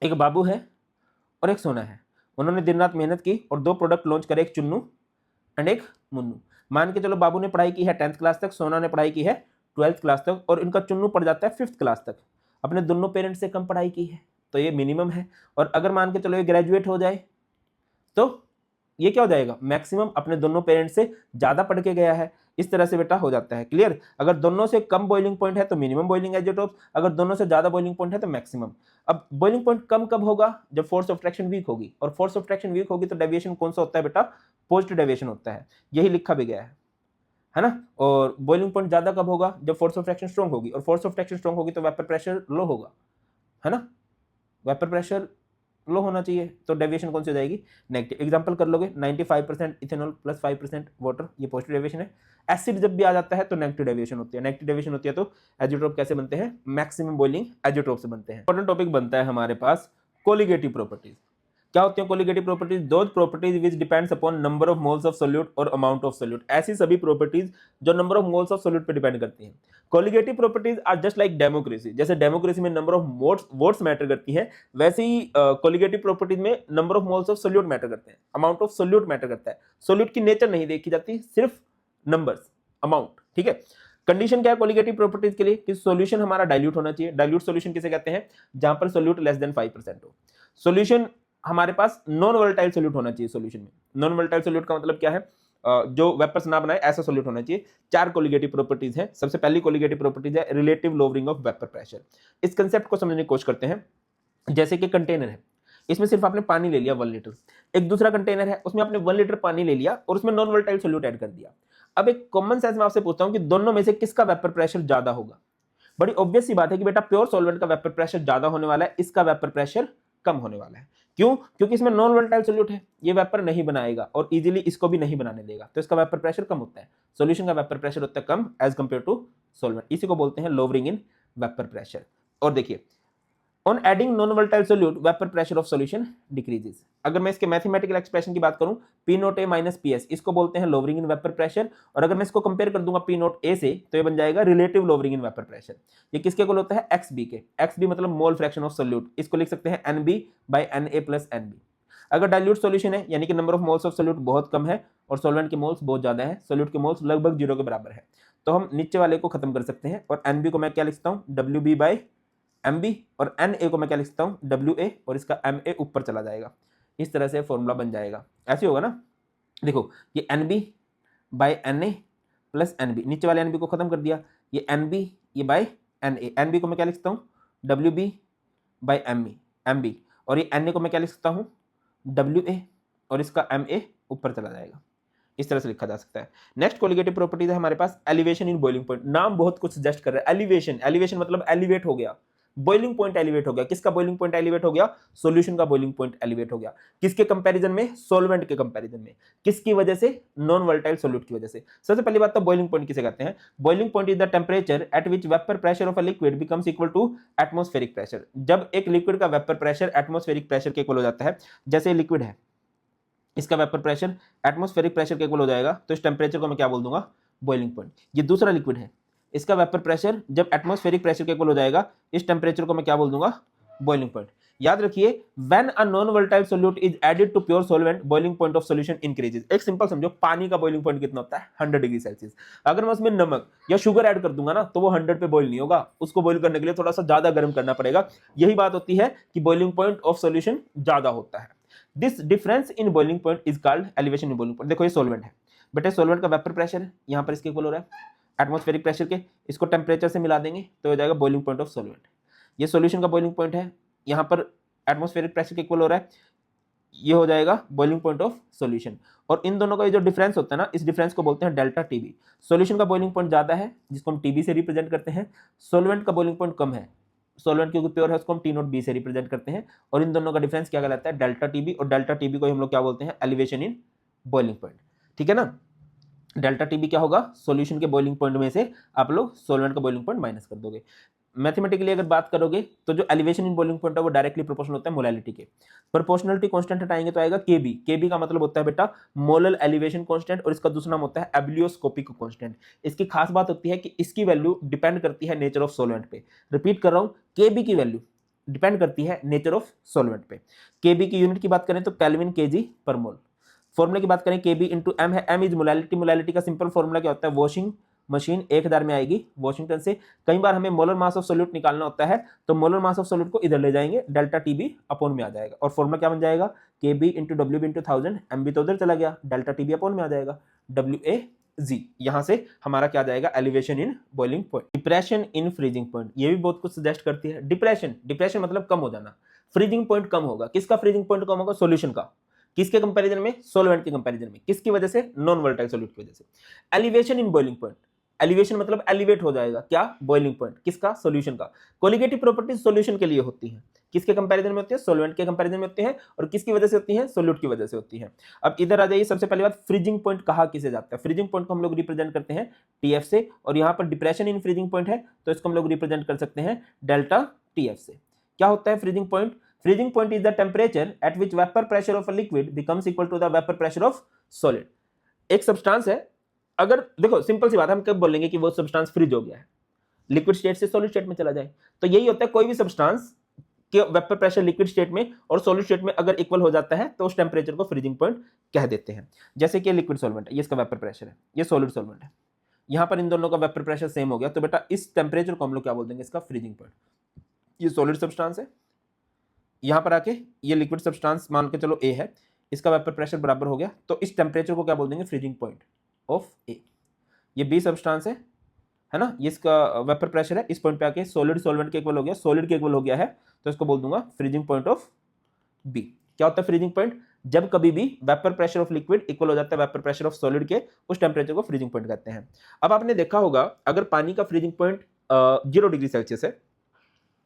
एक बाबू है और एक सोना है, उन्होंने दिन रात मेहनत की और दो प्रोडक्ट लॉन्च करे, एक चुन्नू एंड एक मुन्नू। मान के चलो बाबू ने पढ़ाई की है 10th क्लास तक, सोना ने पढ़ाई की है 12th क्लास तक, और इनका चुन्नू पढ़ जाता है 5th क्लास तक। अपने दोनों पेरेंट्स से कम पढ़ाई की है तो ये मिनिमम है, और अगर मान के चलो ये ग्रेजुएट हो जाए तो ये क्या हो जाएगा, मैक्सिमम। अपने दोनों पेरेंट्स से ज्यादा पढ़ के गया है, इस तरह से बेटा हो जाता है। क्लियर, अगर दोनों से कम बॉइलिंग पॉइंट है तो मिनिमम बॉइलिंग एजियोट्रोप्स, अगर दोनों से ज्यादा बॉइलिंग पॉइंट है तो मैक्सिमम। अब बॉइलिंग पॉइंट कम कब होगा, जब फोर्स ऑफ ट्रैक्शन वीक होगी, और फोर्स ऑफ ट्रैक्शन वीक होगी तो डेविएशन कौन सा होता है बेटा, पॉजिटिव डेविएशन होता है, यही लिखा भी गया है ना। और बॉइलिंग पॉइंट ज्यादा कब होगा, जब फोर्स ऑफ ट्रैक्शन स्ट्रॉन्ग होगी, और फोर्स ऑफ ट्रैक्शन स्ट्रॉन्ग होगी तो वेपर प्रेशर लो होगा, है ना। वेपर प्रेशर लो होना चाहिए तो डेविएशन कौन सी हो जाएगी, नेगेटिव। एग्जांपल कर लोगे 95% इथेनॉल प्लस 5% वाटर, ये पॉजिटिव डेविएशन है। एसिड जब भी आ जाता है तो नेगेटिव डेविएशन होती है, नेगेटिव डेविएशन होती है तो एजियोट्रोप कैसे बनते हैं, मैक्सिमम बॉइलिंग एजियोट्रोप से बनते हैं। इंपॉर्टेंट टॉपिक बनता है हमारे पास कोलिगेटिव प्रॉपर्टीज। क्या होती है colligative properties, those properties which depends upon number of moles of solute और अमाउंट ऑफ सोल्यूट। ऐसी सभी प्रॉपर्टीज जो number of moles of solute पे डिपेंड करती हैं। Colligative properties are just like democracy, जैसे डेमोक्रेसी में नंबर ऑफ वोट्स मैटर करती है, वैसे ही कोलिगेटिव प्रॉपर्टीज में number of moles of solute matter करते हैं, अमाउंट ऑफ सोल्यूट मैटर करता है। सोल्यूट की नेचर नहीं देखी जाती, सिर्फ नंबर्स, अमाउंट, ठीक है। कंडीशन क्या है कोलिगेटिव प्रॉपर्टीज के लिए, कि सॉल्यूशन हमारा डाइल्यूट होना चाहिए। डाइल्यूट सॉल्यूशन किसे कहते हैं, जहां पर सोल्यूट लेस देन 5% हो। सॉल्यूशन हमारे पास नॉन वोलेटाइल सोल्यूट होना चाहिए सॉल्यूशन में। नॉन वोलेटाइल सोल्यूट का मतलब क्या है, जो वेपर्स ना बनाए ऐसा सोल्यूट होना चाहिए। 4 कोलिगेटिव प्रॉपर्टीज हैं। सबसे पहली कोलिगेटिव प्रॉपर्टीज है relative lowering of vapour pressure. इस कंसेप्ट को समझने की कोशिश करते हैं। जैसे कि कंटेनर है, इसमें सिर्फ आपने पानी ले लिया 1 लीटर, एक दूसरा कंटेनर है उसमें आपने 1 लीटर पानी ले लिया और उसमें नॉन वोलेटाइल सोल्यूट ऐड कर दिया। अब एक कॉमन सेंस में आपसे पूछता हूं कि दोनों में से किसका वेपर प्रेशर ज्यादा होगा। बड़ी ऑब्वियस सी बात है कि बेटा प्योर सॉल्वेंट का वेपर प्रेशर ज्यादा होने वाला है, इसका वेपर प्रेशर कम होने वाला है। क्यों, क्योंकि इसमें नॉन वोलेटाइल सोल्यूट है, ये वेपर नहीं बनाएगा और इजीली इसको भी नहीं बनाने देगा, तो इसका वेपर प्रेशर कम होता है। सॉल्यूशन का वेपर प्रेशर होता है कम एज कंपेयर टू सॉल्वेंट, इसी को बोलते हैं लोअरिंग इन वेपर प्रेशर। और देखिए on adding non volatile solute vapour pressure of solution decreases. अगर मैं इसके मैथमेटिकल एक्सप्रेशन की बात करूं, पी नोट ए माइनस पी एस, इसको बोलते हैं लोवरिंग इन वेपर प्रेशर। और अगर मैं इसको कंपेयर कर दूंगा पी नोट ए से, तो ये बन जाएगा relative lowering in vapour pressure. ये किसके इक्वल होता है? एक्स बी के। एक्स बी मतलब मोल फ्रैक्शन ऑफ सोल्यूट, इसको लिख सकते हैं N B by N A plus N B. अगर डाइल्यूट सॉल्यूशन है, यानी कि number of moles of solute बहुत कम है और सॉल्वेंट के मोल्स बहुत ज्यादा है, सोल्यूट के मोल्स लगभग 0 के बराबर है, तो हम नीचे वाले को खत्म कर सकते हैं और एन बी को मैं क्या लिखता हूं? W B by M B, और एन ए को मैं क्या लिखता हूं? डब्ल्यू ए, और इसका एम ए ऊपर चला जाएगा। इस तरह से फॉर्मूला बन जाएगा। ऐसे होगा ना, देखो ये N B by N A plus N B, नीचे वाले एन बी को खत्म कर दिया, ये एन बी ये by N A. N B को मैं क्या लिख सकता हूँ? W B by M B, और ये एन ए को मैं क्या लिख सकता हूँ? डब्ल्यू ए, और इसका एम ए ऊपर चला जाएगा। इस तरह से लिखा जा सकता है। नेक्स्ट कोलिगेटिव प्रॉपर्टीज है हमारे पास एलिवेशन इन बॉइलिंग पॉइंट। नाम बहुत कुछ सजेस्ट कर रहा है। एलिवेशन, एलिवेशन मतलब एलिवेट हो गया, बॉइलिंग पॉइंट एलिवेट हो गया। किसका बॉइलिंग पॉइंट एलिवेट हो गया? सॉल्यूशन का बॉइलिंग पॉइंट एलिवेट हो गया। किसके कंपैरिजन में? सॉल्वेंट के कंपैरिजन में। किसकी वजह से? नॉन वोलेटाइल सॉल्यूट की वजह से। सबसे पहली बात तो बॉइलिंग पॉइंट किसे कहते हैं? Boiling point is the temperature at which vapour pressure of a liquid becomes equal to atmospheric pressure. जब एक लिक्विड का वेपर प्रेशर एटमॉस्फेरिक प्रेशर के इक्वल हो जाता है, जैसे लिक्विड है, इसका वेपर प्रेशर एटमॉस्फेरिक प्रेशर के इक्वल हो जाएगा, तो इस टेंपरेचर को मैं क्या बोल दूंगा? Boiling point. ये दूसरा लिक्विड है, इसका वेपर प्रेशर जब एटमॉस्फेरिक प्रेशर के इक्वल हो जाएगा, इस टेंपरेचर को मैं क्या बोल दूंगा? Boiling point. याद रखिए, when a non volatile solute is added to pure solvent, boiling point of solution increases. एक सिंपल समझो, पानी का बॉइलिंग पॉइंट कितना होता है? 100 डिग्री सेल्सियस। अगर मैं उसमें नमक या शुगर ऐड कर दूंगा ना, तो वो 100 पे बॉइल नहीं होगा, उसको बॉइल करने के लिए थोड़ा सा ज्यादा गर्म करना पड़ेगा। यही बात होती है कि बॉइलिंग पॉइंट ऑफ सॉल्यूशन ज्यादा होता है। This difference in boiling point is called elevation in boiling point. देखो ये सॉल्वेंट है बेटे, सॉल्वेंट का वेपर प्रेशर है, यहाँ पर इसके इक्वल हो रहा है एटमॉस्फेरिक प्रेशर के, इसको टेम्परेचर से मिला देंगे तो हो जाएगा बॉइलिंग पॉइंट ऑफ सॉल्वेंट। ये सॉल्यूशन का बॉइलिंग पॉइंट है, यहाँ पर एटमॉस्फेरिक प्रेशर के इक्वल हो रहा है, ये हो जाएगा बॉइलिंग पॉइंट ऑफ सॉल्यूशन। और इन दोनों का ये जो डिफरेंस होता है ना, इस डिफरेंस को बोलते हैं डेल्टा टीबी। सॉल्यूशन का बॉइलिंग पॉइंट ज्यादा है, जिसको हम टीबी से रिप्रेजेंट करते हैं। सॉल्वेंट का बॉइलिंग पॉइंट कम है, सॉल्वेंट क्योंकि प्योर है, उसको हम टी नोट बी से रिप्रेजेंट करते हैं। और इन दोनों का डिफरेंस क्या कहलाता है? Delta TB. और डेल्टा टीबी को हम लोग क्या बोलते हैं? Elevation in boiling point. ठीक है ना? डेल्टा टीबी क्या होगा? सॉल्यूशन के बॉइलिंग पॉइंट में से आप लोग सॉल्वेंट का बॉइलिंग पॉइंट माइनस कर दोगे। मैथमेटिकली अगर बात करोगे तो जो एलिवेशन इन बॉइलिंग पॉइंट है वो डायरेक्टली प्रोपोर्शनल होता है मोलैलिटी के। प्रोपोर्शनलिटी कांस्टेंट हटाएंगे तो आएगा केबी। केबी का मतलब होता है बेटा मोलल एलिवेशन कांस्टेंट, और इसका दूसरा नाम होता है एब्लियोस्कोपिक कांस्टेंट। इसकी खास बात होती है कि इसकी वैल्यू डिपेंड करती है नेचर ऑफ सॉल्वेंट पे। रिपीट कर रहा हूं, केबी की वैल्यू डिपेंड करती है नेचर ऑफ सॉल्वेंट पे। केबी की यूनिट की बात करें तो केल्विन केजी पर मोल। फॉर्मूला की बात करें, केबी इंटू एम है, एम इज मोलैलिटी। मोलैलिटी का सिंपल फॉर्मूला क्या होता है? वॉशिंग मशीन 1000 में आएगी वॉशिंगटन से। कई बार हमें मोलर मास ऑफ सोल्यूट निकालना होता है, तो मोलर मास ऑफ सोल्यूट को इधर ले जाएंगे, डेल्टा टीबी अपॉन में आ जाएगा। और फॉर्मूला क्या बन जाएगा? केबी इंटू डब्ल्यू बी इंटू 1000, एम बी तो उधर चला गया, डेल्टा टीबी अपॉन में आ जाएगा, डब्ल्यू ए जी। यहां से हमारा क्या जाएगा? Elevation in boiling point. Depression in freezing point, ये भी बहुत कुछ सजेस्ट करती है। डिप्रेशन, डिप्रेशन मतलब कम हो जाना। फ्रीजिंग पॉइंट कम होगा, किसका फ्रीजिंग पॉइंट कम होगा? सॉल्यूशन का। किसके कंपैरिजन में? सॉल्वेंट के कंपैरिजन में। किसकी वजह से? नॉन वोलेटाइल सॉल्यूट की वजह से। Elevation in boiling point, elevation मतलब एलिवेट हो जाएगा, क्या? Boiling point. किसका? सॉल्यूशन का। कोलिगेटिव प्रॉपर्टीज सॉल्यूशन के लिए होती हैं, किसके कंपैरिजन में होती है? सॉल्वेंट के कंपैरिजन में होती है। और किसकी वजह से होती है? सॉल्यूट की वजह से होती है। अब इधर आ जाइए, सबसे पहली बात, फ्रीजिंग पॉइंट कहा किसे जाता है? फ्रीजिंग पॉइंट को हम लोग रिप्रेजेंट करते हैं टीएफ से, और यहाँ पर डिप्रेशन इन फ्रीजिंग पॉइंट है तो इसको हम लोग रिप्रेजेंट कर सकते हैं डेल्टा टीएफ से। क्या होता है freezing point? Freezing point is the temperature at which vapour pressure of a liquid becomes equal to the vapour pressure of solid. एक सब्सटेंस है, अगर देखो सिंपल सी बात है, हम कब बोलेंगे कि वो सब्सटेंस फ्रीज हो गया है? लिक्विड स्टेट से सॉलिड स्टेट में चला जाए। तो यही होता है, कोई भी सब्सटेंस के वेपर प्रेशर लिक्विड स्टेट में और सॉलिड स्टेट में अगर इक्वल हो जाता है तो उस टेम्परेचर को फ्रीजिंग पॉइंट कह देते हैं। जैसे कि लिक्विड सॉल्वेंट है, ये इसका वेपर प्रेशर है, ये सॉलिड सॉल्वेंट है, यहां पर इन दोनों का वेपर प्रेशर सेम हो गया, तो बेटा इस टेम्परेचर को हम लोग क्या बोल देंगे? इसका फ्रीजिंग पॉइंट। ये सॉलिड सब्सटेंस है, यहां पर आके ये लिक्विड सब्सटेंस मान के चलो ए है, इसका वेपर प्रेशर बराबर हो गया, तो इस टेम्परेचर को क्या बोल देंगे? फ्रीजिंग पॉइंट ऑफ ए। ये बी सब्सटेंस है ना, ये इसका वेपर प्रेशर है, इस पॉइंट पे आके सॉलिड सॉल्वेंट के इक्वल हो गया, सॉलिड के इक्वल हो गया है, तो इसको बोल दूंगा फ्रीजिंग पॉइंट ऑफ बी। क्या होता है फ्रीजिंग पॉइंट? जब कभी भी vapour pressure of liquid equal हो जाता है वेपर प्रेशर ऑफ सॉलिड के, उस टेम्परेचर को फ्रीजिंग पॉइंट कहते हैं। अब आपने देखा होगा, अगर पानी का फ्रीजिंग पॉइंट 0 डिग्री सेल्सियस है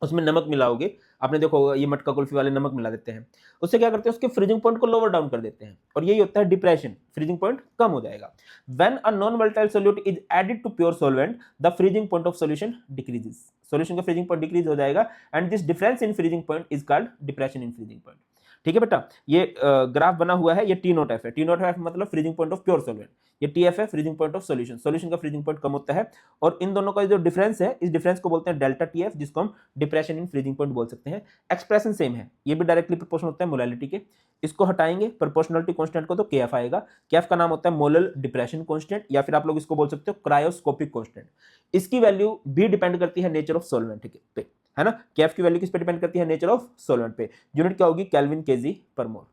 उसमें नमक मिलाओगे, आपने देखा होगा ये मटका कुल्फी वाले नमक मिला देते हैं, उससे क्या करते हैं उसके फ्रीजिंग पॉइंट को लोअर डाउन कर देते हैं, और यही होता है डिप्रेशन, फ्रीजिंग पॉइंट कम हो जाएगा। When a non volatile solute is added to pure solvent the freezing point of solution decreases, solution का फ्रीजिंग पॉइंट डिक्रीज हो जाएगा, and this difference in freezing point is called depression in freezing point. ठीक है बेटा, ये graph बना हुआ है, ये टी नॉट एफ है, टी नॉट एफ मतलब freezing point of pure solvent, ये टी एफ है freezing point of solution, solution का फ्रीजिंग पॉइंट कम होता है, और इन दोनों का जो डिफरेंस है इस डिफरेंस को बोलते हैं डेल्टा टी एफ, जिसको हम डिप्रेशन इन फ्रीजिंग पॉइंट बोल सकते हैं। एक्सप्रेशन सेम है, ये भी डायरेक्टली प्रोपोर्शनल होता है मोलैलिटी के, इसको हटाएंगे प्रोपोर्शनलिटी कांस्टेंट को तो केएफ आएगा, केएफ का नाम होता है मोलल डिप्रेशन कांस्टेंट, या फिर आप लोग इसको बोल सकते हो क्रायोस्कोपिक कांस्टेंट। इसकी वैल्यू भी डिपेंड करती है नेचर ऑफ सॉल्वेंट पे, है ना, केएफ की वैल्यू किस पे डिपेंड करती है, नेचर ऑफ सॉल्वेंट पे, यूनिट क्या होगी केल्विन केजी पर मोल।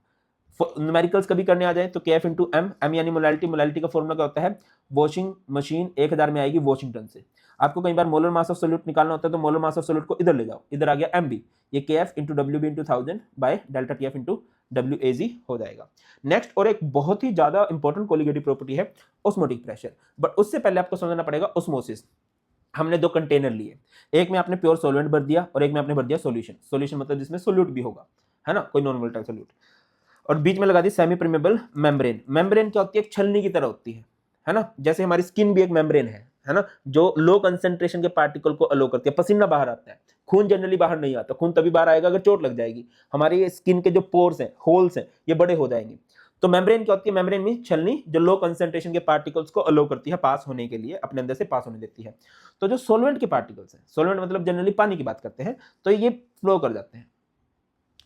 न्यूमेरिकल्स कभी करने आ जाए तो केएफ इंटू एम, एम यानी मोलैलिटी, मोलैलिटी का फॉर्मूला क्या होता है, वॉशिंग मशीन 1000 में आएगी वॉशिंगटन से, आपको कई बार मोलर मास ऑफ सॉल्यूट निकालना होता है तो मोलर मास ऑफ सॉल्यूट को इधर ले जाओ, इधर आ गया एम बी, ये केएफ इंटू डब्ल्यू b into 1000 by delta t f into डब्ल्यू ए जी हो जाएगा। नेक्स्ट और एक बहुत ही ज्यादा इंपॉर्टेंट कोलिगेटिव प्रॉपर्टी है ऑस्मोटिक प्रेशर, बट उससे पहले आपको समझना पड़ेगा ऑस्मोसिस। हमने दो कंटेनर लिए, एक में आपने प्योर सॉल्वेंट भर दिया और एक में आपने भर दिया सॉल्यूशन, सॉल्यूशन मतलब जिसमें सोल्यूट भी होगा, है ना, कोई नॉन वोलेटाइल सोल्यूट, और बीच में लगा the semi permeable membrane. Membrane क्या होती है, एक छलनी की तरह होती है ना, जैसे हमारी स्किन भी एक मेम्ब्रेन है ना, जो लो कंसेंट्रेशन के पार्टिकल को अलो करती है, पसीना बाहर आता है, खून जनरली बाहर नहीं आता, खून तभी बाहर आएगा अगर चोट लग जाएगी, हमारी स्किन के जो पोर्स हैं, होल्स हैं, ये बड़े हो जाएंगे। तो मेम्ब्रेन क्या होती है, मेम्ब्रेन में छलनी जो लो कंसेंट्रेशन के पार्टिकल्स को अलो करती है पास होने के लिए, अपने अंदर से पास होने देती है। तो जो सोलवेंट के पार्टिकल्स हैं, सोलवेंट मतलब जनरली पानी की बात करते हैं, तो ये फ्लो कर जाते हैं,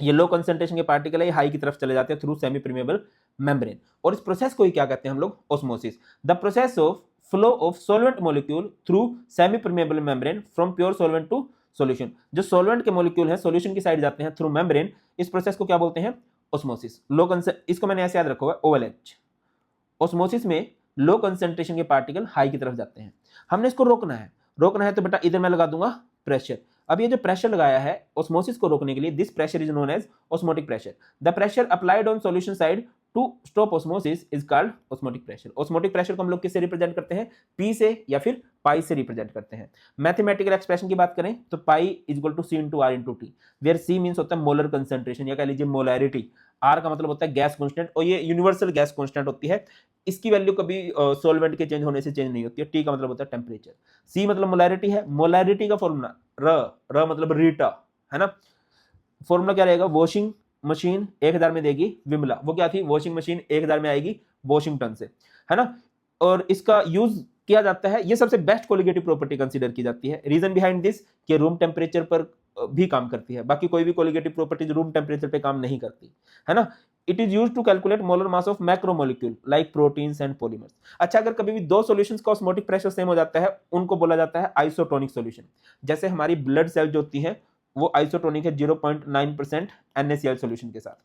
ये लो कंसेंट्रेशन के पार्टिकल है, ये हाई की तरफ चले जाते हैं थ्रू सेमी परमेबल मेम्ब्रेन, और इस प्रोसेस को ही क्या कहते हैं हम लोग, osmosis. The process of flow of solvent molecule through semipermeable membrane from pure solvent to solution, जो सॉल्वेंट के मॉलिक्यूल है सॉल्यूशन की साइड जाते हैं थ्रू मेम्ब्रेन, इस प्रोसेस को क्या बोलते हैं, ऑस्मोसिस। लो इसको मैंने ऐसे याद रखा हुआ है OLH। ऑस्मोसिस में लो कंसेंट्रेशन के पार्टिकल हाई की तरफ जाते हैं, हमने इसको रोकना है तो बेटा इधर मैं लगा दूंगा प्रेशर। अब ये जो प्रेशर लगाया है ऑस्मोसिस को रोकने के लिए, this pressure is known as osmotic pressure. The pressure applied on solution side to stop osmosis is called osmotic pressure. Osmotic pressure को हम लोग किससे रिप्रेजेंट करते हैं, P से या फिर पाई से रिप्रेजेंट करते हैं। मैथमेटिकल एक्सप्रेशन की बात करें तो pi is equal to C into R into T, where C means होता है मोलर कंसेंट्रेशन या कह लीजिए मोलैरिटी, R का मतलब होता है गैस कांस्टेंट, और ये यूनिवर्सल गैस कांस्टेंट होती है, इसकी वैल्यू कभी सॉल्वेंट के चेंज होने से चेंज नहीं होती है। T का मतलब होता है टेम्परेचर, C मतलब मोलैरिटी है, मोलैरिटी का फॉर्मूला र मतलब रीटा, है ना, फॉर्मूला क्या रहेगा, वॉशिंग मशीन 1000 में देगी विमला, वो क्या थी, वॉशिंग मशीन 1000 में आएगी वॉशिंगटन से, है ना, और इसका यूज किया जाता है, ये सबसे बेस्ट कोलिगेटिव प्रॉपर्टी कंसीडर की जाती है। रीजन बिहाइंड दिस कि रूम टेम्परेचर पर भी काम करती है, बाकी कोई भी कोलिगेटिव प्रॉपर्टीज रूम टेम्परेचर पे काम नहीं करती, है ना। It is used to calculate molar mass of macromolecule like proteins and polymers. अच्छा, अगर कभी भी दो सॉल्यूशंस का ऑस्मोटिक प्रेशर सेम हो जाता है, उनको बोला जाता है आइसोटोनिक सॉल्यूशन। जैसे हमारी ब्लड सेल जो होती है वो आइसोटोनिक है 0.9% NaCl सॉल्यूशन के साथ।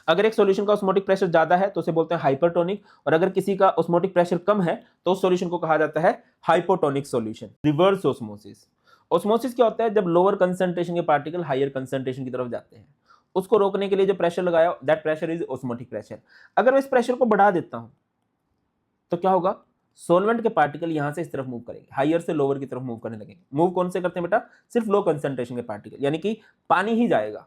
अगर एक सॉल्यूशन का ऑस्मोटिक प्रेशर ज्यादा है तो उसे बोलते हैं हाइपरटोनिक, और अगर किसी का ऑस्मोटिक प्रेशर कम है तो उस सॉल्यूशन को कहा जाता है hypotonic solution. Reverse osmosis, osmosis क्या होता है, जब लोअर कंसेंट्रेशन के पार्टिकल हायर कंसेंट्रेशन की तरफ जाते हैं, उसको रोकने के लिए जो प्रेशर लगाया that pressure is osmotic pressure. अगर मैं इस प्रेशर को बढ़ा देता हूं तो क्या होगा, सॉल्वेंट के पार्टिकल यहां से इस तरफ मूव करेंगे, हायर से लोअर की तरफ मूव करने लगेंगे। मूव कौन से करते हैं बेटा, सिर्फ लो कंसेंट्रेशन के पार्टिकल, यानी कि पानी ही जाएगा,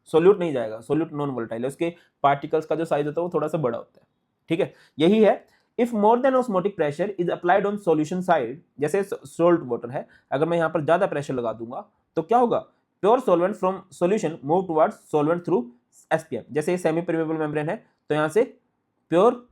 सोल्यूट नहीं जाएगा, सोल्यूट नॉन वोलेटाइल है, उसके पार्टिकल्स का जो साइज होता है वो थोड़ा सा बड़ा होता है, ठीक है, यही है। If more than osmotic pressure is applied on solution side, जैसे सोल्ट वाटर है, अगर मैं यहां पर ज्यादा प्रेशर लगा दूंगा तो क्या होगा, pure solvent from solution move towards solvent through SPM। जैसे सेमी परमेबल मेम्ब्रेन है तो यहां से pure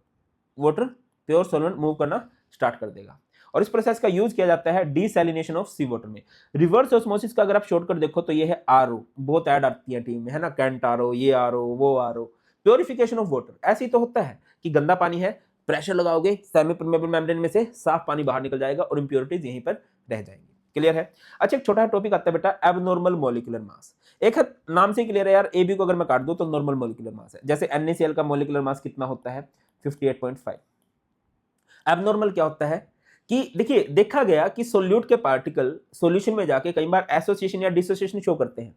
water, pure solvent move करना स्टार्ट कर देगा, और इस प्रोसेस का यूज किया जाता है डीसैलिनेशन ऑफ सी वाटर में। रिवर्स ऑस्मोसिस का अगर आप शॉर्टकट देखो तो ये है RO, बहुत ऐड आती है टीम में, है ना, कैंट RO, ये RO, वो RO, प्योरिफिकेशन ऑफ वाटर। ऐसे ही तो होता है कि गंदा पानी है, प्रेशर लगाओगे सेमी परमेबल मेम्ब्रेन में से साफ पानी बाहर निकल जाएगा और इंप्योरिटीज यहीं पर रह जाएंगी। क्लियर है। अच्छा, एक छोटा टॉपिक आता है बेटा, एबनॉर्मल मॉलिक्यूलर मास। एक है नाम से क्लियर है यार, AB को अगर मैं काट दूं तो नॉर्मल मॉलिक्यूलर मास है। जैसे NaCl का मॉलिक्यूलर मास कितना होता है, 58.5। एबनॉर्मल क्या होता है कि देखिए, देखा गया कि सोल्यूट के पार्टिकल सॉल्यूशन में जाके कई बार एसोसिएशन या डिसोसिएशन शो करते हैं,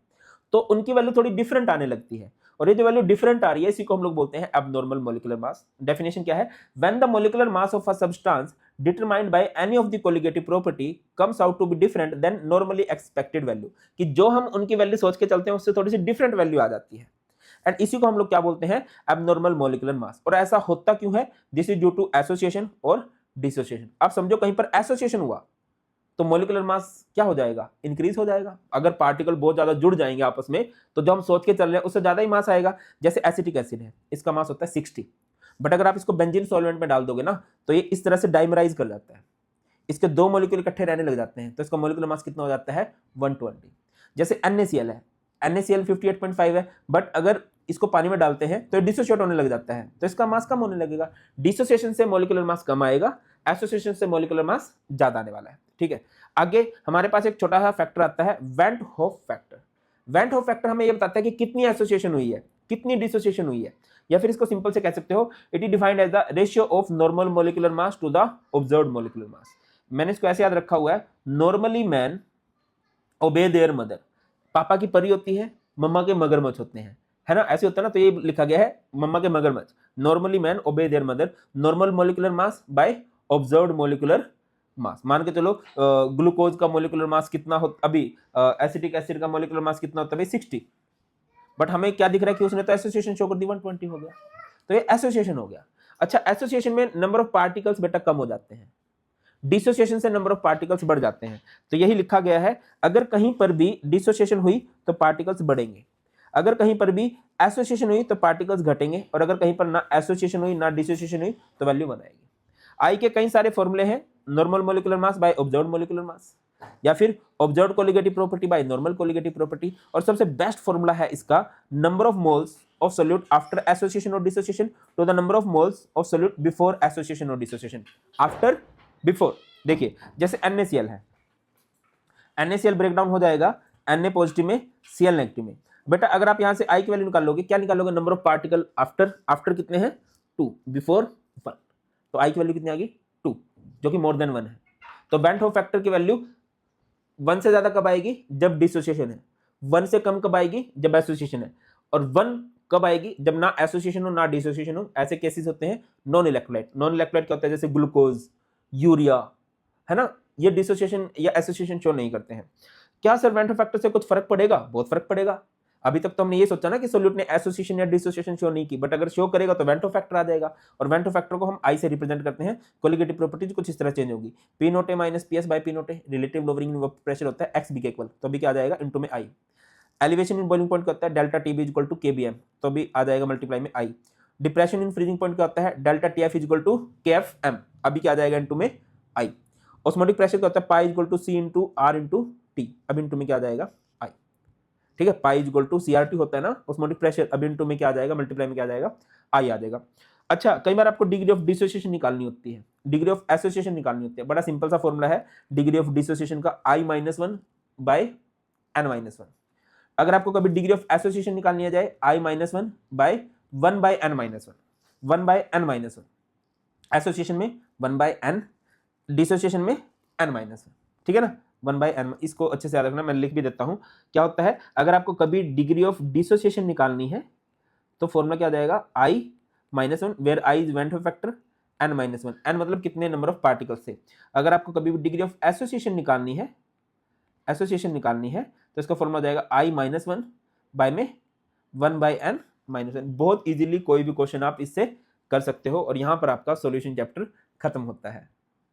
तो उनकी वैल्यू थोड़ी डिफरेंट आने लगती है, और ये जो वैल्यू डिफरेंट आ रही है इसी को हम लोग बोलते हैं एबनॉर्मल मॉलिक्यूलर मास। डेफिनेशन क्या है, when the molecular mass of a substance determined by any of the colligative property comes out to be different than normally expected value, कि जो हम उनकी वैल्यू सोच के चलते हैं उससे थोड़ी सी डिफरेंट वैल्यू आ जाती है, एंड इसी को हम लोग क्या बोलते हैं, एबनॉर्मल मॉलिक्यूलर मास। और ऐसा होता क्यों है, this is due to association और डिसोसिएशन। आप समझो कहीं पर एसोसिएशन हुआ तो मॉलिक्यूलर मास क्या हो जाएगा, इंक्रीज हो जाएगा। अगर पार्टिकल बहुत ज्यादा जुड़ जाएंगे आपस में तो जो हम सोच के चल रहे हैं उससे ज्यादा ही मास आएगा। जैसे एसिटिक एसिड है, इसका मास होता है 60, बट अगर आप इसको बेंजीन सॉल्वेंट में डाल दोगे ना तो ये इस तरह से डाइमराइज कर जाता है, इसके दो मॉलिक्यूल इकट्ठे रहने लग जाते हैं, तो इसका मॉलिक्यूलर मास कितना हो जाता है, 120। जैसे NaCl है, NaCl 58.5 है, बट अगर इसको पानी में डालते हैं तो डिसोसिएट होने लग जाता है, तो इसका मास कम होने लगेगा। डिसोसिएशन से मॉलिक्यूलर मास कम आएगा, एसोसिएशन से मॉलिक्यूलर मास ज्यादा आने वाला है। ठीक है, आगे हमारे पास एक छोटा सा फैक्टर आता है, went Hoff factor. Went Hoff factor हमें ये बताता है कि कितनी एसोसिएशन हुई है, कितनी डिसोसिएशन हुई है, या फिर इसको सिंपल से कह सकते हो, it is defined as the ratio of normal molecular mass to the observed molecular mass. मैंने इसको ऐसे याद रखा हुआ है, normally man obey their mother, पापा की परी होती है, मम्मा के मगरमच्छ होते हैं, है ना, ऐसे होता है ना, तो ये लिखा गया है मम्मा के मगरमच्छ, normally man obey their mother, normal molecular mass by observed molecular मास। मान के चलो ग्लूकोज का मॉलिक्यूलर मास कितना हो, अभी एसिटिक एसिड का मॉलिक्यूलर मास कितना होता है, 60, बट हमें क्या दिख रहा है कि उसने तो एसोसिएशन शो कर दी, 120 हो गया, तो ये एसोसिएशन हो गया। अच्छा, एसोसिएशन में नंबर ऑफ पार्टिकल्स बेटा कम हो जाते हैं, डिसोसिएशन से नंबर ऑफ पार्टिकल्स बढ़ जाते हैं। तो यही लिखा गया है, अगर कहीं पर भी डिसोसिएशन हुई तो पार्टिकल्स बढ़ेंगे, अगर कहीं पर भी एसोसिएशन हुई तो पार्टिकल्स घटेंगे, और अगर कहीं पर ना एसोसिएशन हुई ना डिसोसिएशन हुई तो वैल्यू बनाएगी। आई के कई सारे फॉर्मूले हैं, normal molecular mass by observed molecular mass, या फिर observed colligative property by normal colligative property, और सबसे बेस्ट फॉर्मूला है इसका, number of moles of solute after association और dissociation to the number of moles of solute before association और dissociation. After, before, देखिए जैसे NaCl है, NaCl ब्रेकडाउन हो जाएगा Na पॉजिटिव में Cl नेगेटिव में। बेटा अगर आप यहां से I की वैल्यू निकाल लोगे, क्या निकालोगे, number of particle after, after कितने हैं 2, बिफोर 1, तो I की वैल्यू कितनी आ गई 2, जो कि मोर देन 1 है। तो बेंट होफ फैक्टर की वैल्यू 1 से ज्यादा कब आएगी, जब डिसोसिएशन है, 1 से कम कब आएगी, जब एसोसिएशन है, और 1 कब आएगी, जब ना एसोसिएशन हो ना डिसोसिएशन हो। ऐसे केसेस होते हैं नॉन इलेक्ट्रोलाइट। नॉन इलेक्ट्रोलाइट क्या होता है, जैसे ग्लूकोज, यूरिया, है ना, ये डिसोसिएशन या एसोसिएशन शो नहीं करते हैं। क्या सर वेंट होफ फैक्टर से कुछ फर्क पड़ेगा, बहुत फर्क पड़ेगा। अभी तक तो हमने ये सोचा ना कि सोल्यूट ने एसोसिएशन या डिसोसिएशन शो नहीं की, बट अगर शो करेगा तो वेंट होफ फैक्टर आ जाएगा, और वेंट होफ फैक्टर को हम आई से रिप्रेजेंट करते हैं। कोलिगेटिव प्रॉपर्टीज कुछ इस तरह चेंज होगी, P note A minus P S by P note A, relative lowering pressure होता है एक्स बी के इक्वल, तो अभी क्या आ जाएगा इनटू में i. Elevation in boiling point का होता है delta T B equal to K B M, तो अभी आ जाएगा मल्टीप्लाई में i. Depression in freezing point का होता है delta T F equal to K F M, अभी क्या आ जाएगा इनटू में आई। ऑस्मोटिक प्रेशर का होता है pi equal to C into R into T, अब इंटू में क्या आ जाएगा आई। ठीक है, pi equal to C R T होता है ना ऑस्मोटिक प्रेशर, अब इंटू में क्या आ जाएगा, मल्टीप्लाई में क्या आ जाएगा आई आ जाएगा। अच्छा, कई बार आपको डिग्री ऑफ डिसोसिएशन निकालनी होती है, डिग्री ऑफ एसोसिएशन निकालनी होती है। बड़ा सिंपल सा फॉर्मूला है डिग्री ऑफ डिसोसिएशन का, आई माइनस 1 बाय एन माइनस 1। अगर आपको कभी डिग्री ऑफ एसोसिएशन निकालनी आ जाए, i minus 1 by 1 by n minus 1, 1 by n minus 1, association में 1 बाय एन, डिसोसिएशन में एन माइनस 1, ठीक है ना, 1 बाय एन। इसको अच्छे से याद रखना, मैं लिख भी देता हूं क्या होता है। अगर आपको कभी डिग्री ऑफ डिसोसिएशन निकालनी है तो फॉर्मूला क्या आ जाएगा, i minus 1 where i is van't Hoff factor, n minus 1, n मतलब कितने नंबर ऑफ पार्टिकल्स से। अगर आपको कभी भी डिग्री ऑफ एसोसिएशन निकालनी है, एसोसिएशन निकालनी है, तो इसका फॉर्मूला आ जाएगा आई माइनस 1 बाय में 1 बाय एन माइनस 1। बहुत इजीली कोई भी क्वेश्चन आप इससे कर सकते हो, और यहां पर आपका सॉल्यूशन चैप्टर खत्म होता है।